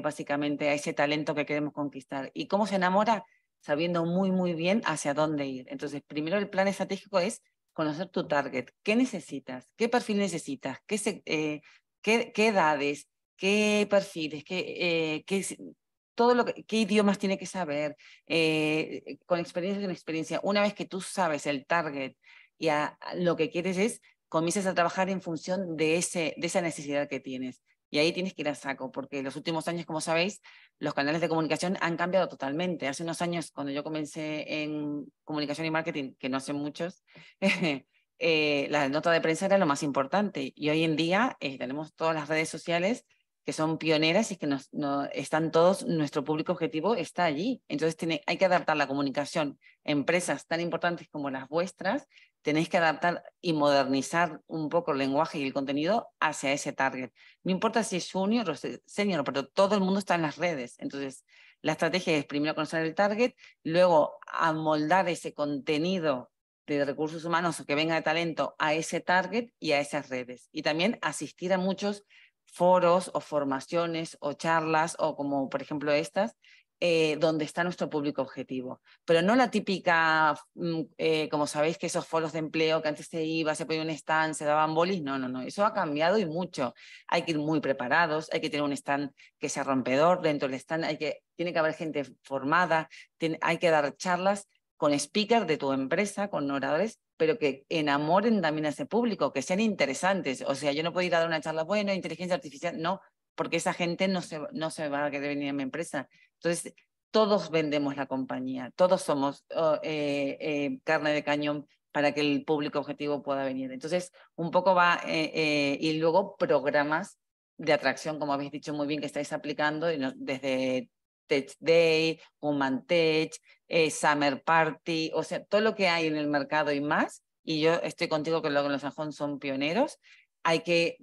básicamente a ese talento que queremos conquistar. ¿Y cómo se enamora? Sabiendo muy, muy bien hacia dónde ir. Entonces, primero el plan estratégico es conocer tu target. ¿Qué necesitas? ¿Qué perfil necesitas? ¿Qué edades? ¿Qué perfiles? ¿Qué idiomas tiene que saber? Con experiencia, sin experiencia. Una vez que tú sabes el target y lo que quieres es, comienzas a trabajar en función de esa necesidad que tienes. Y ahí tienes que ir a saco, porque en los últimos años, como sabéis, los canales de comunicación han cambiado totalmente. Hace unos años, cuando yo comencé en comunicación y marketing, que no sé muchos, la nota de prensa era lo más importante. Y hoy en día tenemos todas las redes sociales que son pioneras y que están todos, nuestro público objetivo está allí. Entonces hay que adaptar la comunicación. Empresas tan importantes como las vuestras, tenéis que adaptar y modernizar un poco el lenguaje y el contenido hacia ese target. No importa si es junior o senior, pero todo el mundo está en las redes. Entonces, la estrategia es primero conocer el target, luego amoldar ese contenido de recursos humanos o que venga de talento a ese target y a esas redes. Y también asistir a muchos foros o formaciones o charlas o como por ejemplo estas, donde está nuestro público objetivo. Pero no la típica, como sabéis que esos foros de empleo que antes se iba, se ponía un stand, se daban bolis, no, eso ha cambiado y mucho. Hay que ir muy preparados, hay que tener un stand que sea rompedor, dentro del stand tiene que haber gente formada, hay que dar charlas con speakers de tu empresa, con oradores, pero que enamoren también a ese público, que sean interesantes. O sea, yo no puedo ir a dar una charla, bueno, inteligencia artificial, no, porque esa gente no se va a querer venir a mi empresa. Entonces, todos vendemos la compañía, todos somos carne de cañón para que el público objetivo pueda venir. Entonces, un poco va, y luego programas de atracción, como habéis dicho muy bien, que estáis aplicando desde Tech Day, Woman Tech, Summer Party, o sea, todo lo que hay en el mercado y más, y yo estoy contigo que los Sajón son pioneros. Hay que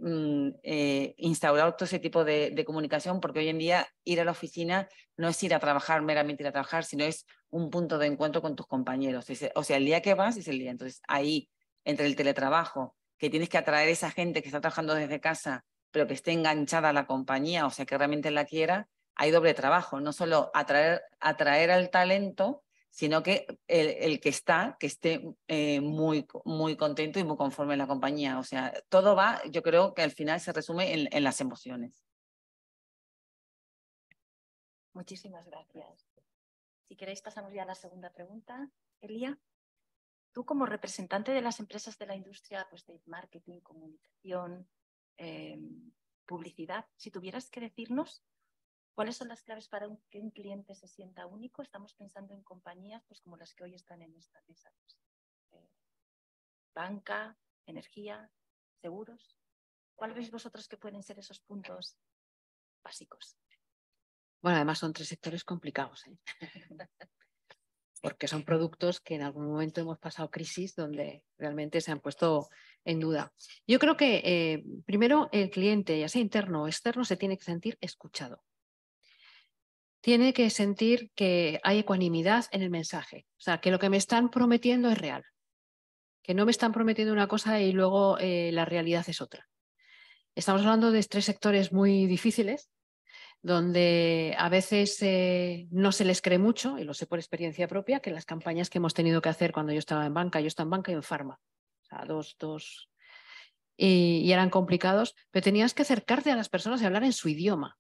instaurar todo ese tipo de comunicación, porque hoy en día ir a la oficina no es ir a trabajar, meramente ir a trabajar, sino es un punto de encuentro con tus compañeros. O sea, el día que vas es el día. Entonces, ahí, entre el teletrabajo, que tienes que atraer a esa gente que está trabajando desde casa, pero que esté enganchada a la compañía, o sea, que realmente la quiera, hay doble trabajo, no solo atraer al talento, sino que el que esté muy, muy contento y muy conforme en la compañía. O sea, todo va, yo creo que al final se resume en las emociones. Muchísimas gracias. Si queréis pasamos ya a la segunda pregunta. Elia, tú como representante de las empresas de la industria pues, de marketing, comunicación, publicidad, si tuvieras que decirnos cuáles son las claves para que un cliente se sienta único, estamos pensando en compañías pues, como las que hoy están en esta mesa. Pues, banca, energía, seguros. ¿Cuál veis vosotros que pueden ser esos puntos básicos? Bueno, además son 3 sectores complicados, ¿eh? Porque son productos que en algún momento hemos pasado crisis donde realmente se han puesto en duda. Yo creo que primero el cliente, ya sea interno o externo, se tiene que sentir escuchado. Tiene que sentir que hay ecuanimidad en el mensaje, o sea, que lo que me están prometiendo es real, que no me están prometiendo una cosa y luego la realidad es otra. Estamos hablando de 3 sectores muy difíciles, donde a veces no se les cree mucho, y lo sé por experiencia propia, que las campañas que hemos tenido que hacer cuando yo estaba en banca y en farma, o sea, dos y eran complicados, pero tenías que acercarte a las personas y hablar en su idioma,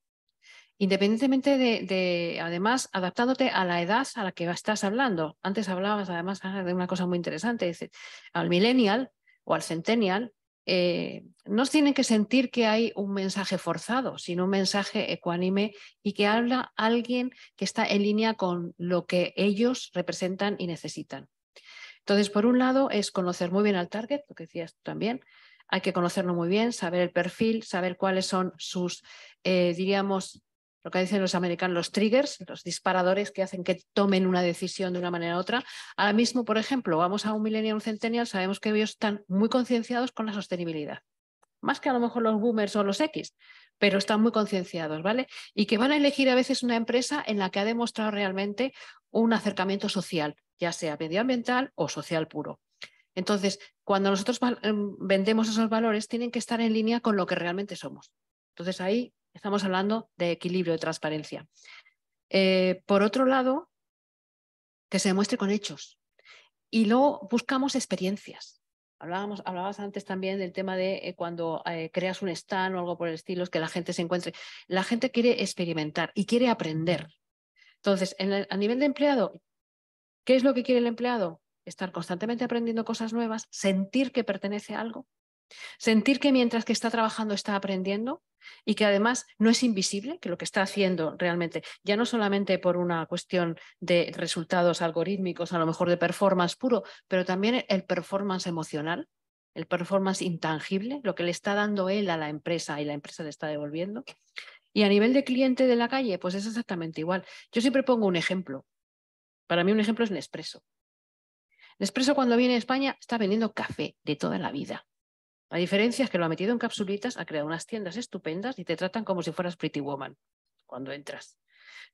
independientemente además, adaptándote a la edad a la que estás hablando. Antes hablabas además de una cosa muy interesante, dice, al millennial o al centennial, no tienen que sentir que hay un mensaje forzado, sino un mensaje ecuánime y que habla alguien que está en línea con lo que ellos representan y necesitan. Entonces, por un lado, es conocer muy bien al target, lo que decías tú también. Hay que conocerlo muy bien, saber el perfil, saber cuáles son sus, diríamos, lo que dicen los americanos, los triggers, los disparadores que hacen que tomen una decisión de una manera u otra. Ahora mismo, por ejemplo, vamos a un millennial o un centennial, sabemos que ellos están muy concienciados con la sostenibilidad, más que a lo mejor los boomers o los X, pero están muy concienciados, ¿vale? Y que van a elegir a veces una empresa en la que ha demostrado realmente un acercamiento social, ya sea medioambiental o social puro. Entonces, cuando nosotros vendemos esos valores, tienen que estar en línea con lo que realmente somos. Entonces, ahí estamos hablando de equilibrio, de transparencia. Por otro lado, que se demuestre con hechos. Y luego buscamos experiencias. Hablabas antes también del tema de cuando creas un stand o algo por el estilo, es que la gente se encuentre. La gente quiere experimentar y quiere aprender. Entonces, a nivel de empleado, ¿qué es lo que quiere el empleado? Estar constantemente aprendiendo cosas nuevas, sentir que pertenece a algo, sentir que mientras que está trabajando está aprendiendo y que además no es invisible, que lo que está haciendo realmente, ya no solamente por una cuestión de resultados algorítmicos, a lo mejor de performance puro, pero también el performance emocional, el performance intangible, lo que le está dando él a la empresa y la empresa le está devolviendo. Y a nivel de cliente de la calle, pues es exactamente igual. Yo siempre pongo un ejemplo. Para mí un ejemplo es Nespresso. Nespresso cuando viene a España está vendiendo café de toda la vida. La diferencia es que lo ha metido en capsulitas, ha creado unas tiendas estupendas y te tratan como si fueras Pretty Woman cuando entras.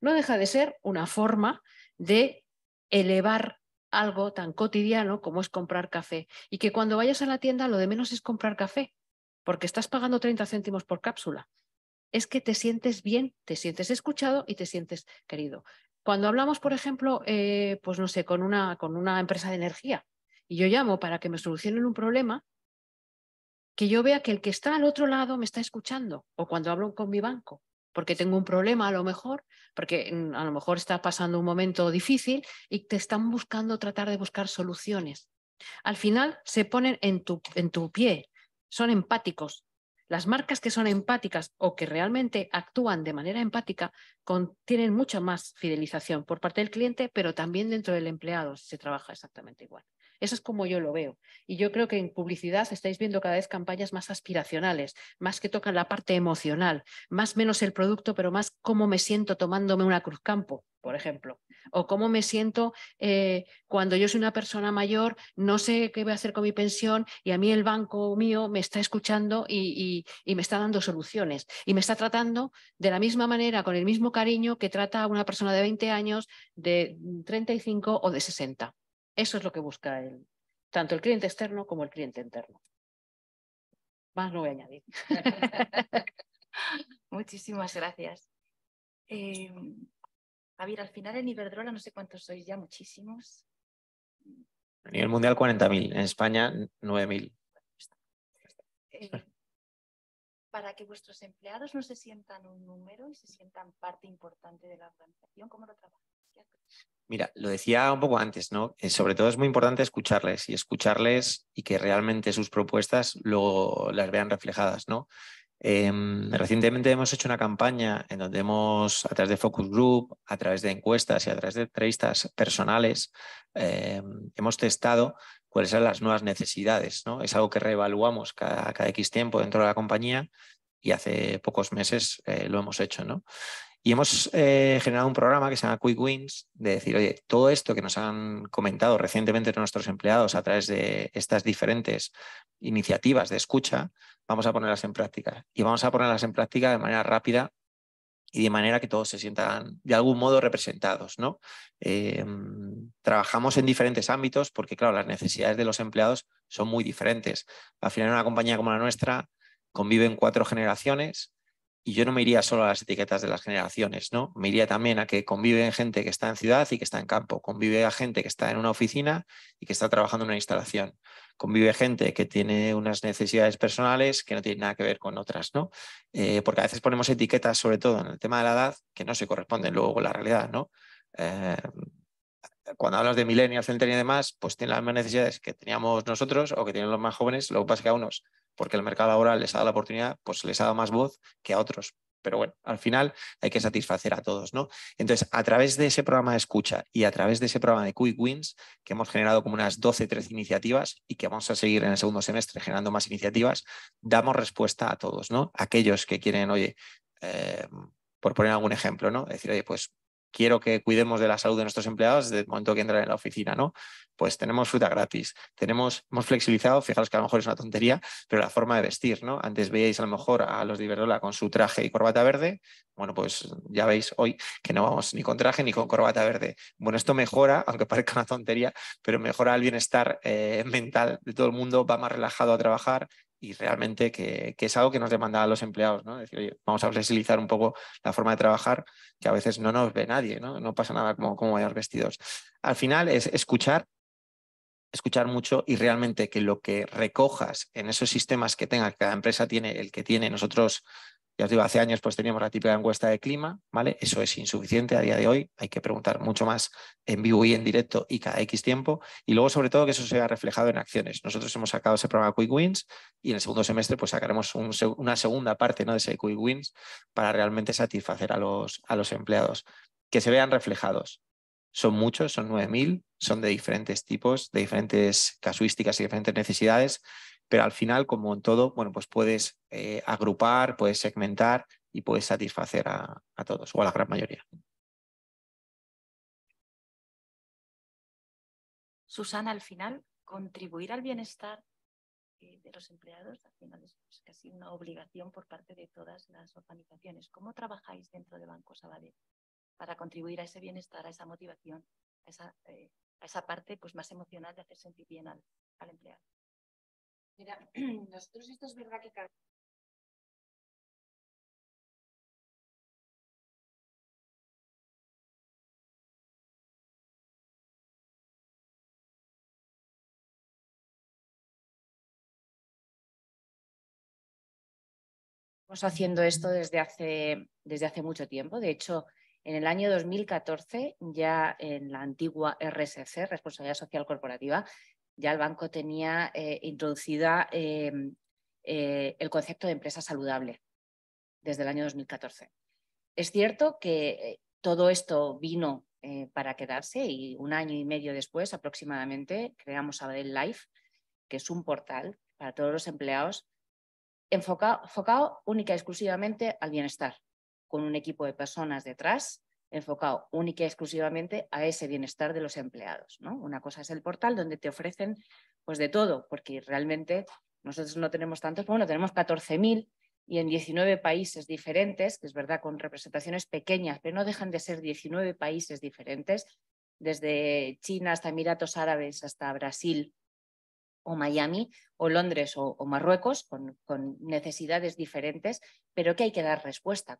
No deja de ser una forma de elevar algo tan cotidiano como es comprar café y que cuando vayas a la tienda lo de menos es comprar café, porque estás pagando 30 céntimos por cápsula. Es que te sientes bien, te sientes escuchado y te sientes querido. Cuando hablamos, por ejemplo, pues no sé, con una empresa de energía y yo llamo para que me solucionen un problema, que yo vea que el que está al otro lado me está escuchando, o cuando hablo con mi banco, porque tengo un problema a lo mejor, porque a lo mejor está pasando un momento difícil y te están buscando tratar de buscar soluciones. Al final se ponen en tu pie, son empáticos. Las marcas que son empáticas o que realmente actúan de manera empática tienen mucha más fidelización por parte del cliente, pero también dentro del empleado se trabaja exactamente igual. Eso es como yo lo veo. Y yo creo que en publicidad estáis viendo cada vez campañas más aspiracionales, más que tocan la parte emocional, más menos el producto, pero más cómo me siento tomándome una Cruzcampo, por ejemplo, o cómo me siento cuando yo soy una persona mayor, no sé qué voy a hacer con mi pensión y a mí el banco mío me está escuchando y me está dando soluciones y me está tratando de la misma manera, con el mismo cariño que trata a una persona de 20 años, de 35 o de 60. Eso es lo que busca tanto el cliente externo como el cliente interno. Más no voy a añadir. Muchísimas gracias. Javier, al final en Iberdrola no sé cuántos sois ya, muchísimos. A nivel mundial 40.000, en España 9.000. Para que vuestros empleados no se sientan un número y se sientan parte importante de la organización, ¿cómo lo trabajan? Mira, lo decía un poco antes, ¿no? Sobre todo es muy importante escucharles y que realmente sus propuestas luego las vean reflejadas, ¿no? Recientemente hemos hecho una campaña en donde a través de focus group, a través de encuestas y a través de entrevistas personales, hemos testado cuáles son las nuevas necesidades, ¿no? Es algo que reevaluamos cada X tiempo dentro de la compañía y hace pocos meses lo hemos hecho, ¿no? Y hemos generado un programa que se llama Quick Wins, de decir, oye, todo esto que nos han comentado recientemente nuestros empleados a través de estas diferentes iniciativas de escucha, vamos a ponerlas en práctica. Y vamos a ponerlas en práctica de manera rápida y de manera que todos se sientan de algún modo representados, ¿no? Trabajamos en diferentes ámbitos porque, claro, las necesidades de los empleados son muy diferentes. Al final, una compañía como la nuestra conviven 4 generaciones. Y yo no me iría solo a las etiquetas de las generaciones, ¿no? Me iría también a que convive gente que está en ciudad y que está en campo. Convive a gente que está en una oficina y que está trabajando en una instalación. Convive gente que tiene unas necesidades personales que no tienen nada que ver con otras, ¿no? Porque a veces ponemos etiquetas, sobre todo en el tema de la edad, que no se corresponden luego con la realidad, ¿no? Cuando hablas de millennials, centennials y demás, pues tienen las mismas necesidades que teníamos nosotros o que tienen los más jóvenes. Lo que pasa es que a unos, porque el mercado laboral les ha dado la oportunidad, pues les ha dado más voz que a otros. Pero bueno, al final hay que satisfacer a todos, ¿no? Entonces, a través de ese programa de escucha y a través de ese programa de Quick Wins, que hemos generado como unas 12, 13 iniciativas y que vamos a seguir en el segundo semestre generando más iniciativas, damos respuesta a todos, ¿no? Aquellos que quieren, oye, por poner algún ejemplo, ¿no? Decir, oye, pues quiero que cuidemos de la salud de nuestros empleados desde el momento que entran en la oficina, ¿no? Pues tenemos fruta gratis, hemos flexibilizado, fijaros que a lo mejor es una tontería, pero la forma de vestir, ¿no? Antes veíais a lo mejor a los de Iberdrola con su traje y corbata verde, bueno, pues ya veis hoy que no vamos ni con traje ni con corbata verde. Bueno, esto mejora, aunque parezca una tontería, pero mejora el bienestar mental de todo el mundo, va más relajado a trabajar y realmente que es algo que nos demanda a los empleados, ¿no? Decir, oye, vamos a flexibilizar un poco la forma de trabajar, que a veces no nos ve nadie, ¿no? No pasa nada como vayamos vestidos. Al final es escuchar mucho y realmente que lo que recojas en esos sistemas que tenga, que cada empresa tiene el que tiene. Nosotros, ya os digo, hace años pues teníamos la típica encuesta de clima, ¿vale? Eso es insuficiente a día de hoy, hay que preguntar mucho más en vivo y en directo y cada X tiempo, y luego sobre todo que eso se vea reflejado en acciones. Nosotros hemos sacado ese programa Quick Wins y en el segundo semestre pues sacaremos una segunda parte, ¿no?, de ese Quick Wins para realmente satisfacer a los empleados, que se vean reflejados. Son muchos, son 9.000, son de diferentes tipos, de diferentes casuísticas y diferentes necesidades, pero al final, como en todo, bueno, pues puedes agrupar, puedes segmentar y puedes satisfacer a todos o a la gran mayoría. Susana, al final, contribuir al bienestar de los empleados al final es casi una obligación por parte de todas las organizaciones. ¿Cómo trabajáis dentro de Banco Sabadell para contribuir a ese bienestar, a esa motivación, a esa parte pues, más emocional de hacer sentir bien al empleado? Mira, nosotros esto es verdad que cada... Estamos haciendo esto desde hace mucho tiempo. De hecho, en el año 2014, ya en la antigua RSC, Responsabilidad Social Corporativa, ya el banco tenía introducida el concepto de empresa saludable desde el año 2014. Es cierto que todo esto vino para quedarse y un año y medio después aproximadamente creamos Sabadell Life, que es un portal para todos los empleados enfocado única y exclusivamente al bienestar, con un equipo de personas detrás enfocado única y exclusivamente a ese bienestar de los empleados, ¿no? Una cosa es el portal donde te ofrecen pues de todo, porque realmente nosotros no tenemos tantos, bueno, tenemos 14.000 y en 19 países diferentes, que es verdad con representaciones pequeñas, pero no dejan de ser 19 países diferentes, desde China hasta Emiratos Árabes, hasta Brasil, o Miami, o Londres o Marruecos, con necesidades diferentes, pero que hay que dar respuesta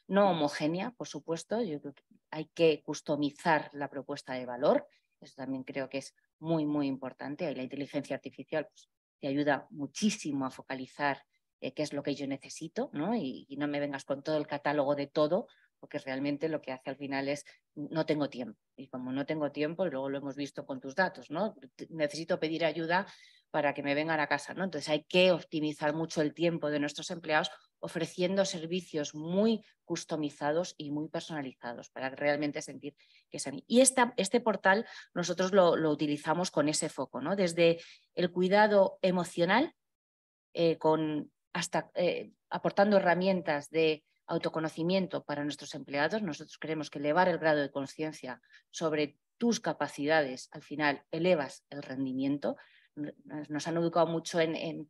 no homogénea, por supuesto. Yo creo que hay que customizar la propuesta de valor. Eso también creo que es muy, muy importante. Y la inteligencia artificial pues, te ayuda muchísimo a focalizar qué es lo que yo necesito, ¿no? Y no me vengas con todo el catálogo de todo, porque realmente lo que hace al final es no tengo tiempo. Y como no tengo tiempo, y luego lo hemos visto con tus datos, ¿no? Necesito pedir ayuda para que me vengan a casa, ¿no? Entonces hay que optimizar mucho el tiempo de nuestros empleados ofreciendo servicios muy customizados y muy personalizados para realmente sentir que es a mí. Y este portal nosotros lo utilizamos con ese foco, ¿no? Desde el cuidado emocional, hasta aportando herramientas de autoconocimiento para nuestros empleados. Nosotros creemos que elevar el grado de conciencia sobre tus capacidades, al final elevas el rendimiento. Nos han educado mucho en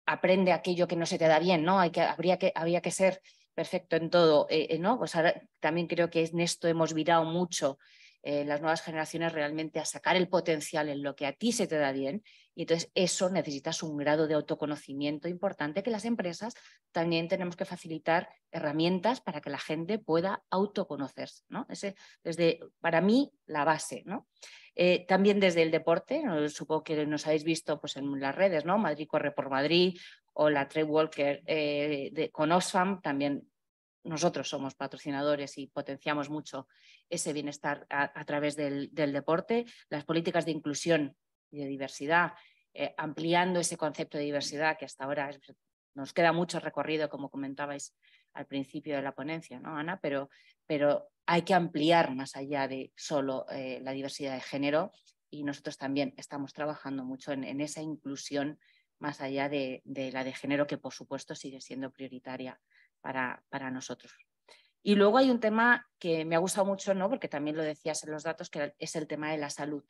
aprende aquello que no se te da bien, ¿no? Habría que ser perfecto en todo, ¿no? Pues ahora también creo que en esto hemos virado mucho las nuevas generaciones realmente a sacar el potencial en lo que a ti se te da bien, y entonces eso necesitas un grado de autoconocimiento importante que las empresas también tenemos que facilitar herramientas para que la gente pueda autoconocerse, ¿no? Desde, para mí, la base, ¿no? También desde el deporte, supongo que nos habéis visto pues, en las redes, ¿no? Madrid corre por Madrid o la Trail Walker con Oxfam, también nosotros somos patrocinadores y potenciamos mucho ese bienestar a través del deporte, las políticas de inclusión y de diversidad, ampliando ese concepto de diversidad que hasta ahora nos queda mucho recorrido, como comentabais al principio de la ponencia, ¿no, Ana? Pero hay que ampliar más allá de solo la diversidad de género, y nosotros también estamos trabajando mucho en esa inclusión más allá de la de género, que por supuesto sigue siendo prioritaria para nosotros. Y luego hay un tema que me ha gustado mucho, ¿no? Porque también lo decías en los datos, que es el tema de la salud.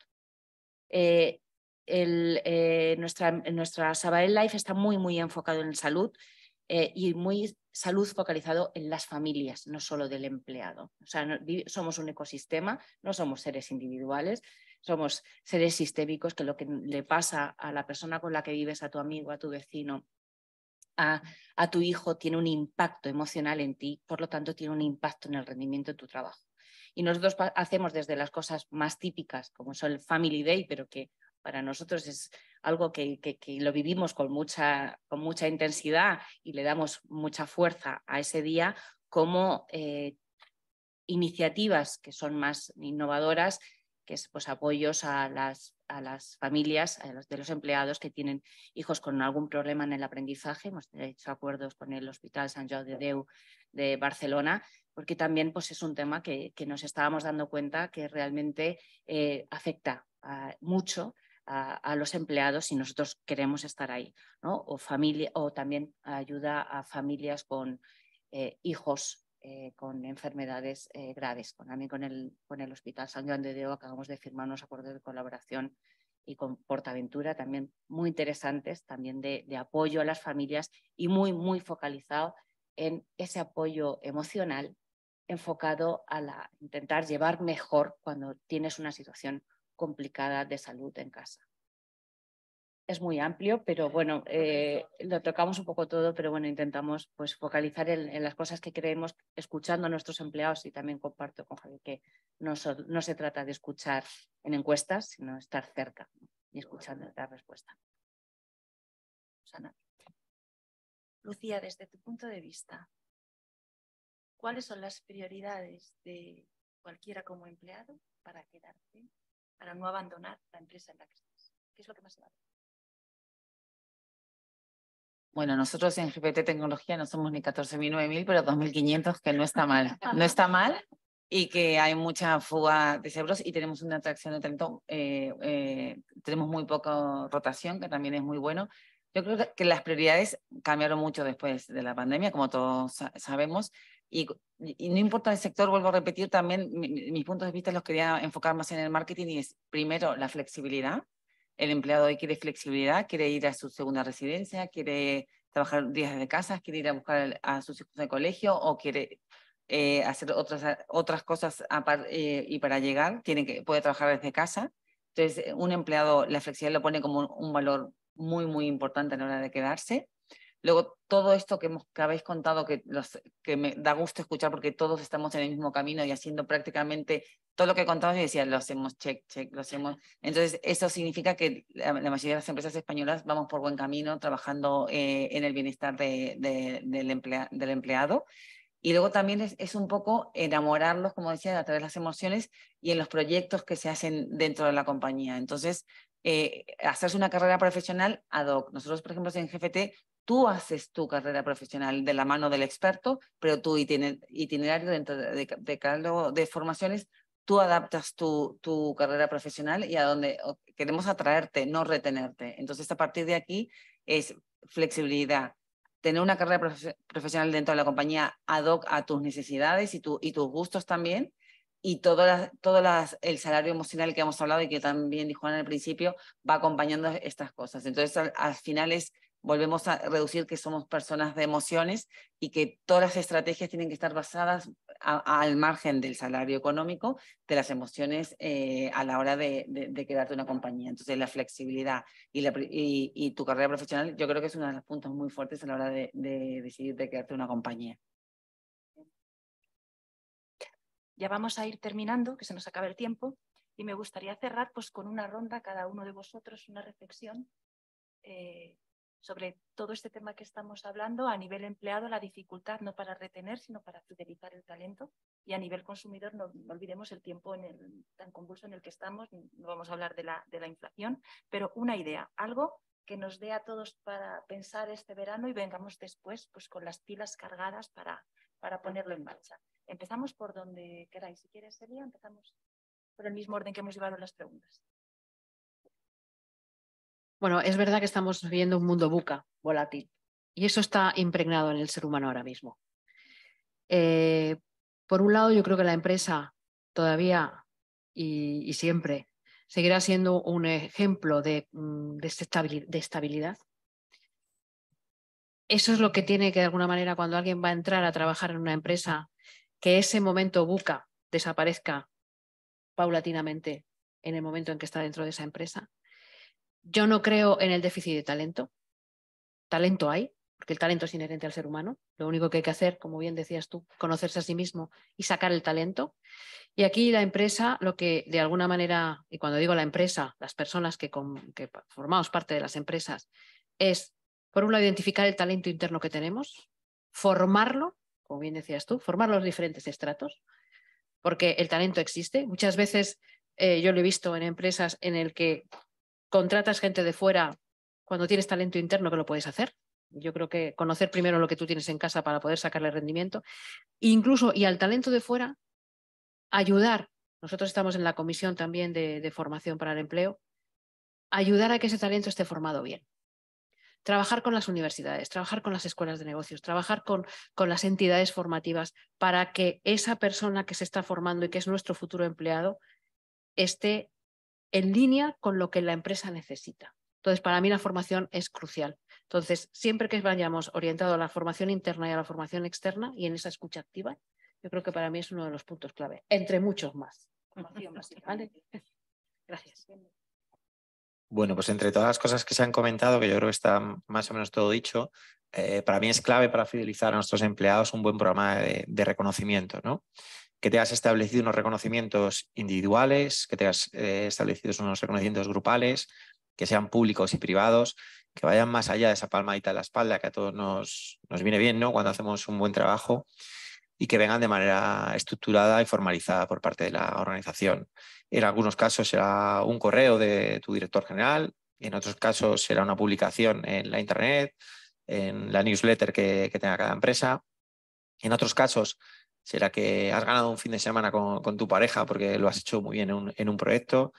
Nuestra Sabadell Life está muy enfocado en salud y muy salud focalizado en las familias, no solo del empleado. O sea, somos un ecosistema, no somos seres individuales, somos seres sistémicos, que lo que le pasa a la persona con la que vives, a tu amigo, a tu vecino, a tu hijo, tiene un impacto emocional en ti, por lo tanto tiene un impacto en el rendimiento de tu trabajo. Y nosotros hacemos desde las cosas más típicas, como son el Family Day, pero que para nosotros es algo que lo vivimos con mucha intensidad y le damos mucha fuerza a ese día, como iniciativas que son más innovadoras, que es pues, apoyos a las familias de los empleados que tienen hijos con algún problema en el aprendizaje. Hemos hecho acuerdos con el Hospital Sant Jou de Déu de Barcelona, porque también pues, es un tema que nos estábamos dando cuenta que realmente afecta mucho a los empleados, y nosotros queremos estar ahí, ¿no? O también ayuda a familias con hijos con enfermedades graves. También con el Hospital Sant Joan de Déu acabamos de firmar unos acuerdos de colaboración, y con Portaventura también muy interesantes, también de apoyo a las familias, y muy focalizado en ese apoyo emocional enfocado a intentar llevar mejor cuando tienes una situación complicada de salud en casa. Es muy amplio, pero bueno, lo tocamos un poco todo, pero bueno, intentamos pues, focalizar en las cosas que creemos, escuchando a nuestros empleados, y también comparto con Javier que no se trata de escuchar en encuestas, sino estar cerca, ¿no? Y escuchando la respuesta. Susana. Lucía, desde tu punto de vista, ¿cuáles son las prioridades de cualquiera como empleado para quedarte, para no abandonar la empresa en la que estás? ¿Qué es lo que más se vale? Bueno, nosotros en GPT Tecnología no somos ni 14.000 ni 9.000, pero 2.500, que no está mal. No está mal, y que hay mucha fuga de cerebros y tenemos una atracción de talento. Tenemos muy poca rotación, que también es muy bueno. Yo creo que las prioridades cambiaron mucho después de la pandemia, como todos sabemos. Y no importa el sector, vuelvo a repetir, también mis puntos de vista los quería enfocar más en el marketing, y es primero la flexibilidad. El empleado hoy quiere flexibilidad, quiere ir a su segunda residencia, quiere trabajar días desde casa, quiere ir a buscar a sus hijos de colegio, o quiere hacer otras cosas y para llegar puede trabajar desde casa. Entonces, un empleado, la flexibilidad lo pone como un valor muy importante a la hora de quedarse. Luego, todo esto que habéis contado, que me da gusto escuchar, porque todos estamos en el mismo camino y haciendo prácticamente todo lo que contamos, y decía, lo hacemos, check, lo hacemos. Entonces, eso significa que la mayoría de las empresas españolas vamos por buen camino, trabajando en el bienestar del empleado. Y luego también es un poco enamorarlos, como decía, a través de las emociones y en los proyectos que se hacen dentro de la compañía. Entonces, hacerse una carrera profesional ad hoc. Nosotros, por ejemplo, en GFT, tú haces tu carrera profesional de la mano del experto, pero tu itinerario dentro de cada de formaciones, tú adaptas tu carrera profesional y a donde queremos atraerte, no retenerte. Entonces, a partir de aquí es flexibilidad, tener una carrera profesional dentro de la compañía ad hoc a tus necesidades y tus gustos también, y el salario emocional que hemos hablado y que también dijo Ana al principio, va acompañando estas cosas. Entonces, al final volvemos a reducir que somos personas de emociones y que todas las estrategias tienen que estar basadas al margen del salario económico, de las emociones a la hora de quedarte en una compañía. Entonces, la flexibilidad y tu carrera profesional, yo creo que es uno de los puntos muy fuertes a la hora de decidir de quedarte en una compañía. Ya vamos a ir terminando, que se nos acaba el tiempo, y me gustaría cerrar pues, con una ronda, cada uno de vosotros, una reflexión sobre todo este tema que estamos hablando, a nivel empleado, la dificultad no para retener, sino para fidelizar el talento, y a nivel consumidor no olvidemos el tiempo tan convulso en el que estamos, no vamos a hablar de la inflación, pero una idea, algo que nos dé a todos para pensar este verano y vengamos después pues, con las pilas cargadas para ponerlo en marcha. Empezamos por donde queráis. Si quieres, Celia, empezamos por el mismo orden que hemos llevado las preguntas. Bueno, es verdad que estamos viviendo un mundo VUCA, volátil, y eso está impregnado en el ser humano ahora mismo. Por un lado, yo creo que la empresa todavía y siempre seguirá siendo un ejemplo de estabilidad. Eso es lo que tiene que, de alguna manera, cuando alguien va a entrar a trabajar en una empresa, que ese momento VUCA desaparezca paulatinamente en el momento en que está dentro de esa empresa. Yo no creo en el déficit de talento. Talento hay, porque el talento es inherente al ser humano. Lo único que hay que hacer, como bien decías tú, conocerse a sí mismo y sacar el talento. Y aquí la empresa, lo que de alguna manera, y cuando digo la empresa, las personas que formamos parte de las empresas, es, por un lado, identificar el talento interno que tenemos, formarlo, como bien decías tú, formar los diferentes estratos, porque el talento existe. Muchas veces yo lo he visto en empresas en el que contratas gente de fuera cuando tienes talento interno que lo puedes hacer. Yo creo que conocer primero lo que tú tienes en casa para poder sacarle rendimiento. Incluso, y al talento de fuera, ayudar. Nosotros estamos en la comisión también de formación para el empleo. Ayudar a que ese talento esté formado bien. Trabajar con las universidades, trabajar con las escuelas de negocios, trabajar con las entidades formativas para que esa persona que se está formando y que es nuestro futuro empleado esté en línea con lo que la empresa necesita. Entonces, para mí la formación es crucial. Entonces, siempre que vayamos orientado a la formación interna y a la formación externa y en esa escucha activa, yo creo que para mí es uno de los puntos clave, entre muchos más. ¿Vale? Gracias. Bueno, pues entre todas las cosas que se han comentado, que yo creo que está más o menos todo dicho, para mí es clave para fidelizar a nuestros empleados un buen programa de reconocimiento, ¿no? Que te has establecido unos reconocimientos individuales, que te has establecido unos reconocimientos grupales, que sean públicos y privados, que vayan más allá de esa palmadita en la espalda que a todos nos viene bien, ¿no? Cuando hacemos un buen trabajo, y que vengan de manera estructurada y formalizada por parte de la organización. En algunos casos será un correo de tu director general, en otros casos será una publicación en la internet, en la newsletter que tenga cada empresa. En otros casos será que has ganado un fin de semana con tu pareja porque lo has hecho muy bien en un proyecto.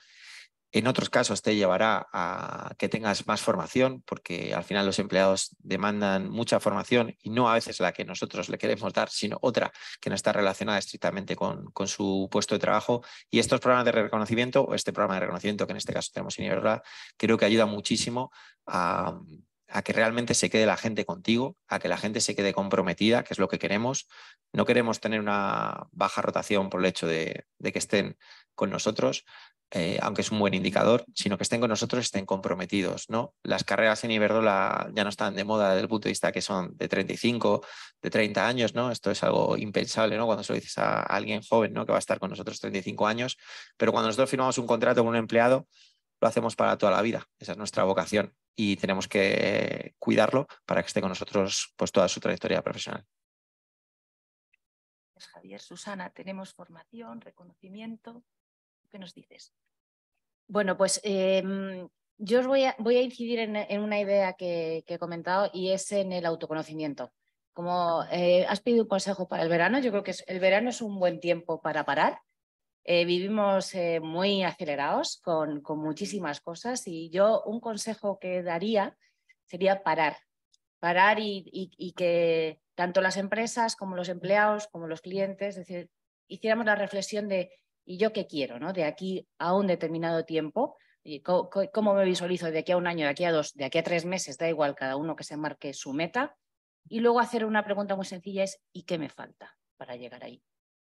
En otros casos te llevará a que tengas más formación, porque al final los empleados demandan mucha formación y no a veces la que nosotros le queremos dar, sino otra que no está relacionada estrictamente con su puesto de trabajo. Y estos programas de reconocimiento, o este programa de reconocimiento que en este caso tenemos en Iberdrola, creo que ayuda muchísimo a que realmente se quede la gente contigo, a que la gente se quede comprometida, que es lo que queremos. No queremos tener una baja rotación por el hecho de que estén con nosotros, aunque es un buen indicador, sino que estén con nosotros, estén comprometidos, ¿no? Las carreras en Iberdrola ya no están de moda desde el punto de vista que son de 35, de 30 años, ¿no? Esto es algo impensable, ¿no? Cuando se lo dices a alguien joven, ¿no? Que va a estar con nosotros 35 años, pero cuando nosotros firmamos un contrato con un empleado, lo hacemos para toda la vida. Esa es nuestra vocación y tenemos que cuidarlo para que esté con nosotros pues toda su trayectoria profesional. Javier. Susana, tenemos formación, reconocimiento. ¿Qué nos dices? Bueno, pues yo os voy a incidir en una idea que he comentado y es en el autoconocimiento. Como has pedido un consejo para el verano, yo creo que el verano es un buen tiempo para parar. Vivimos muy acelerados con muchísimas cosas y yo un consejo que daría sería parar y que tanto las empresas como los empleados, como los clientes, es decir, hiciéramos la reflexión de ¿y yo qué quiero? ¿No? De aquí a un determinado tiempo, y cómo me visualizo de aquí a un año, de aquí a 2, de aquí a 3 meses, da igual, cada uno que se marque su meta. Y luego hacer una pregunta muy sencilla es ¿y qué me falta para llegar ahí?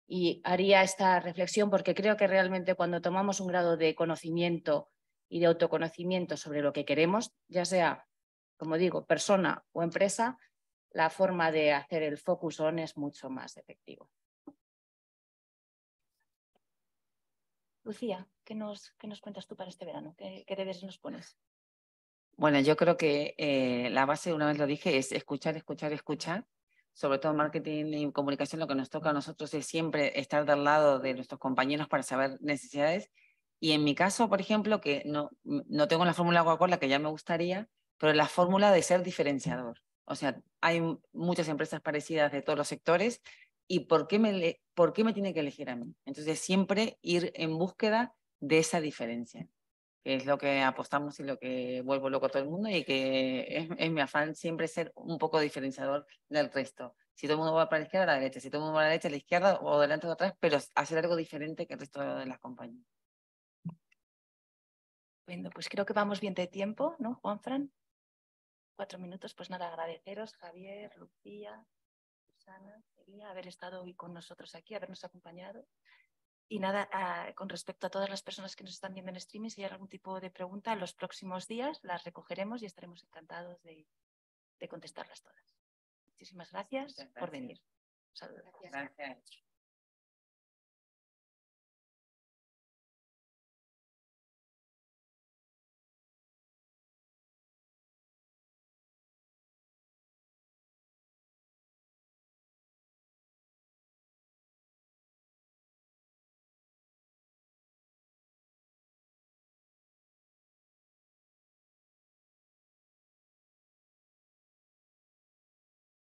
Y haría esta reflexión porque creo que realmente cuando tomamos un grado de conocimiento y de autoconocimiento sobre lo que queremos, ya sea, como digo, persona o empresa, la forma de hacer el focus on es mucho más efectivo. Lucía, ¿qué nos cuentas tú para este verano? ¿Qué deberes nos pones? Bueno, yo creo que la base, una vez lo dije, es escuchar, escuchar, escuchar. Sobre todo marketing y comunicación, lo que nos toca a nosotros es siempre estar del lado de nuestros compañeros para saber necesidades. Y en mi caso, por ejemplo, que no tengo la fórmula Coca-Cola, que ya me gustaría, pero la fórmula de ser diferenciador. O sea, hay muchas empresas parecidas de todos los sectores y ¿por qué me tiene que elegir a mí? Entonces, siempre ir en búsqueda de esa diferencia, que es lo que apostamos y lo que vuelvo loco a todo el mundo y que es mi afán siempre ser un poco diferenciador del resto. Si todo el mundo va para la izquierda, a la derecha, si todo el mundo va a la derecha, a la izquierda o delante o atrás, pero hacer algo diferente que el resto de las compañías. Bueno, pues creo que vamos bien de tiempo, ¿no, Juanfran? 4 minutos, pues nada, agradeceros, Javier, Lucía, Susana, Elia, haber estado hoy con nosotros aquí, habernos acompañado. Y nada, con respecto a todas las personas que nos están viendo en streaming, si hay algún tipo de pregunta, en los próximos días las recogeremos y estaremos encantados de contestarlas todas. Muchísimas gracias por venir. Saludos. Gracias.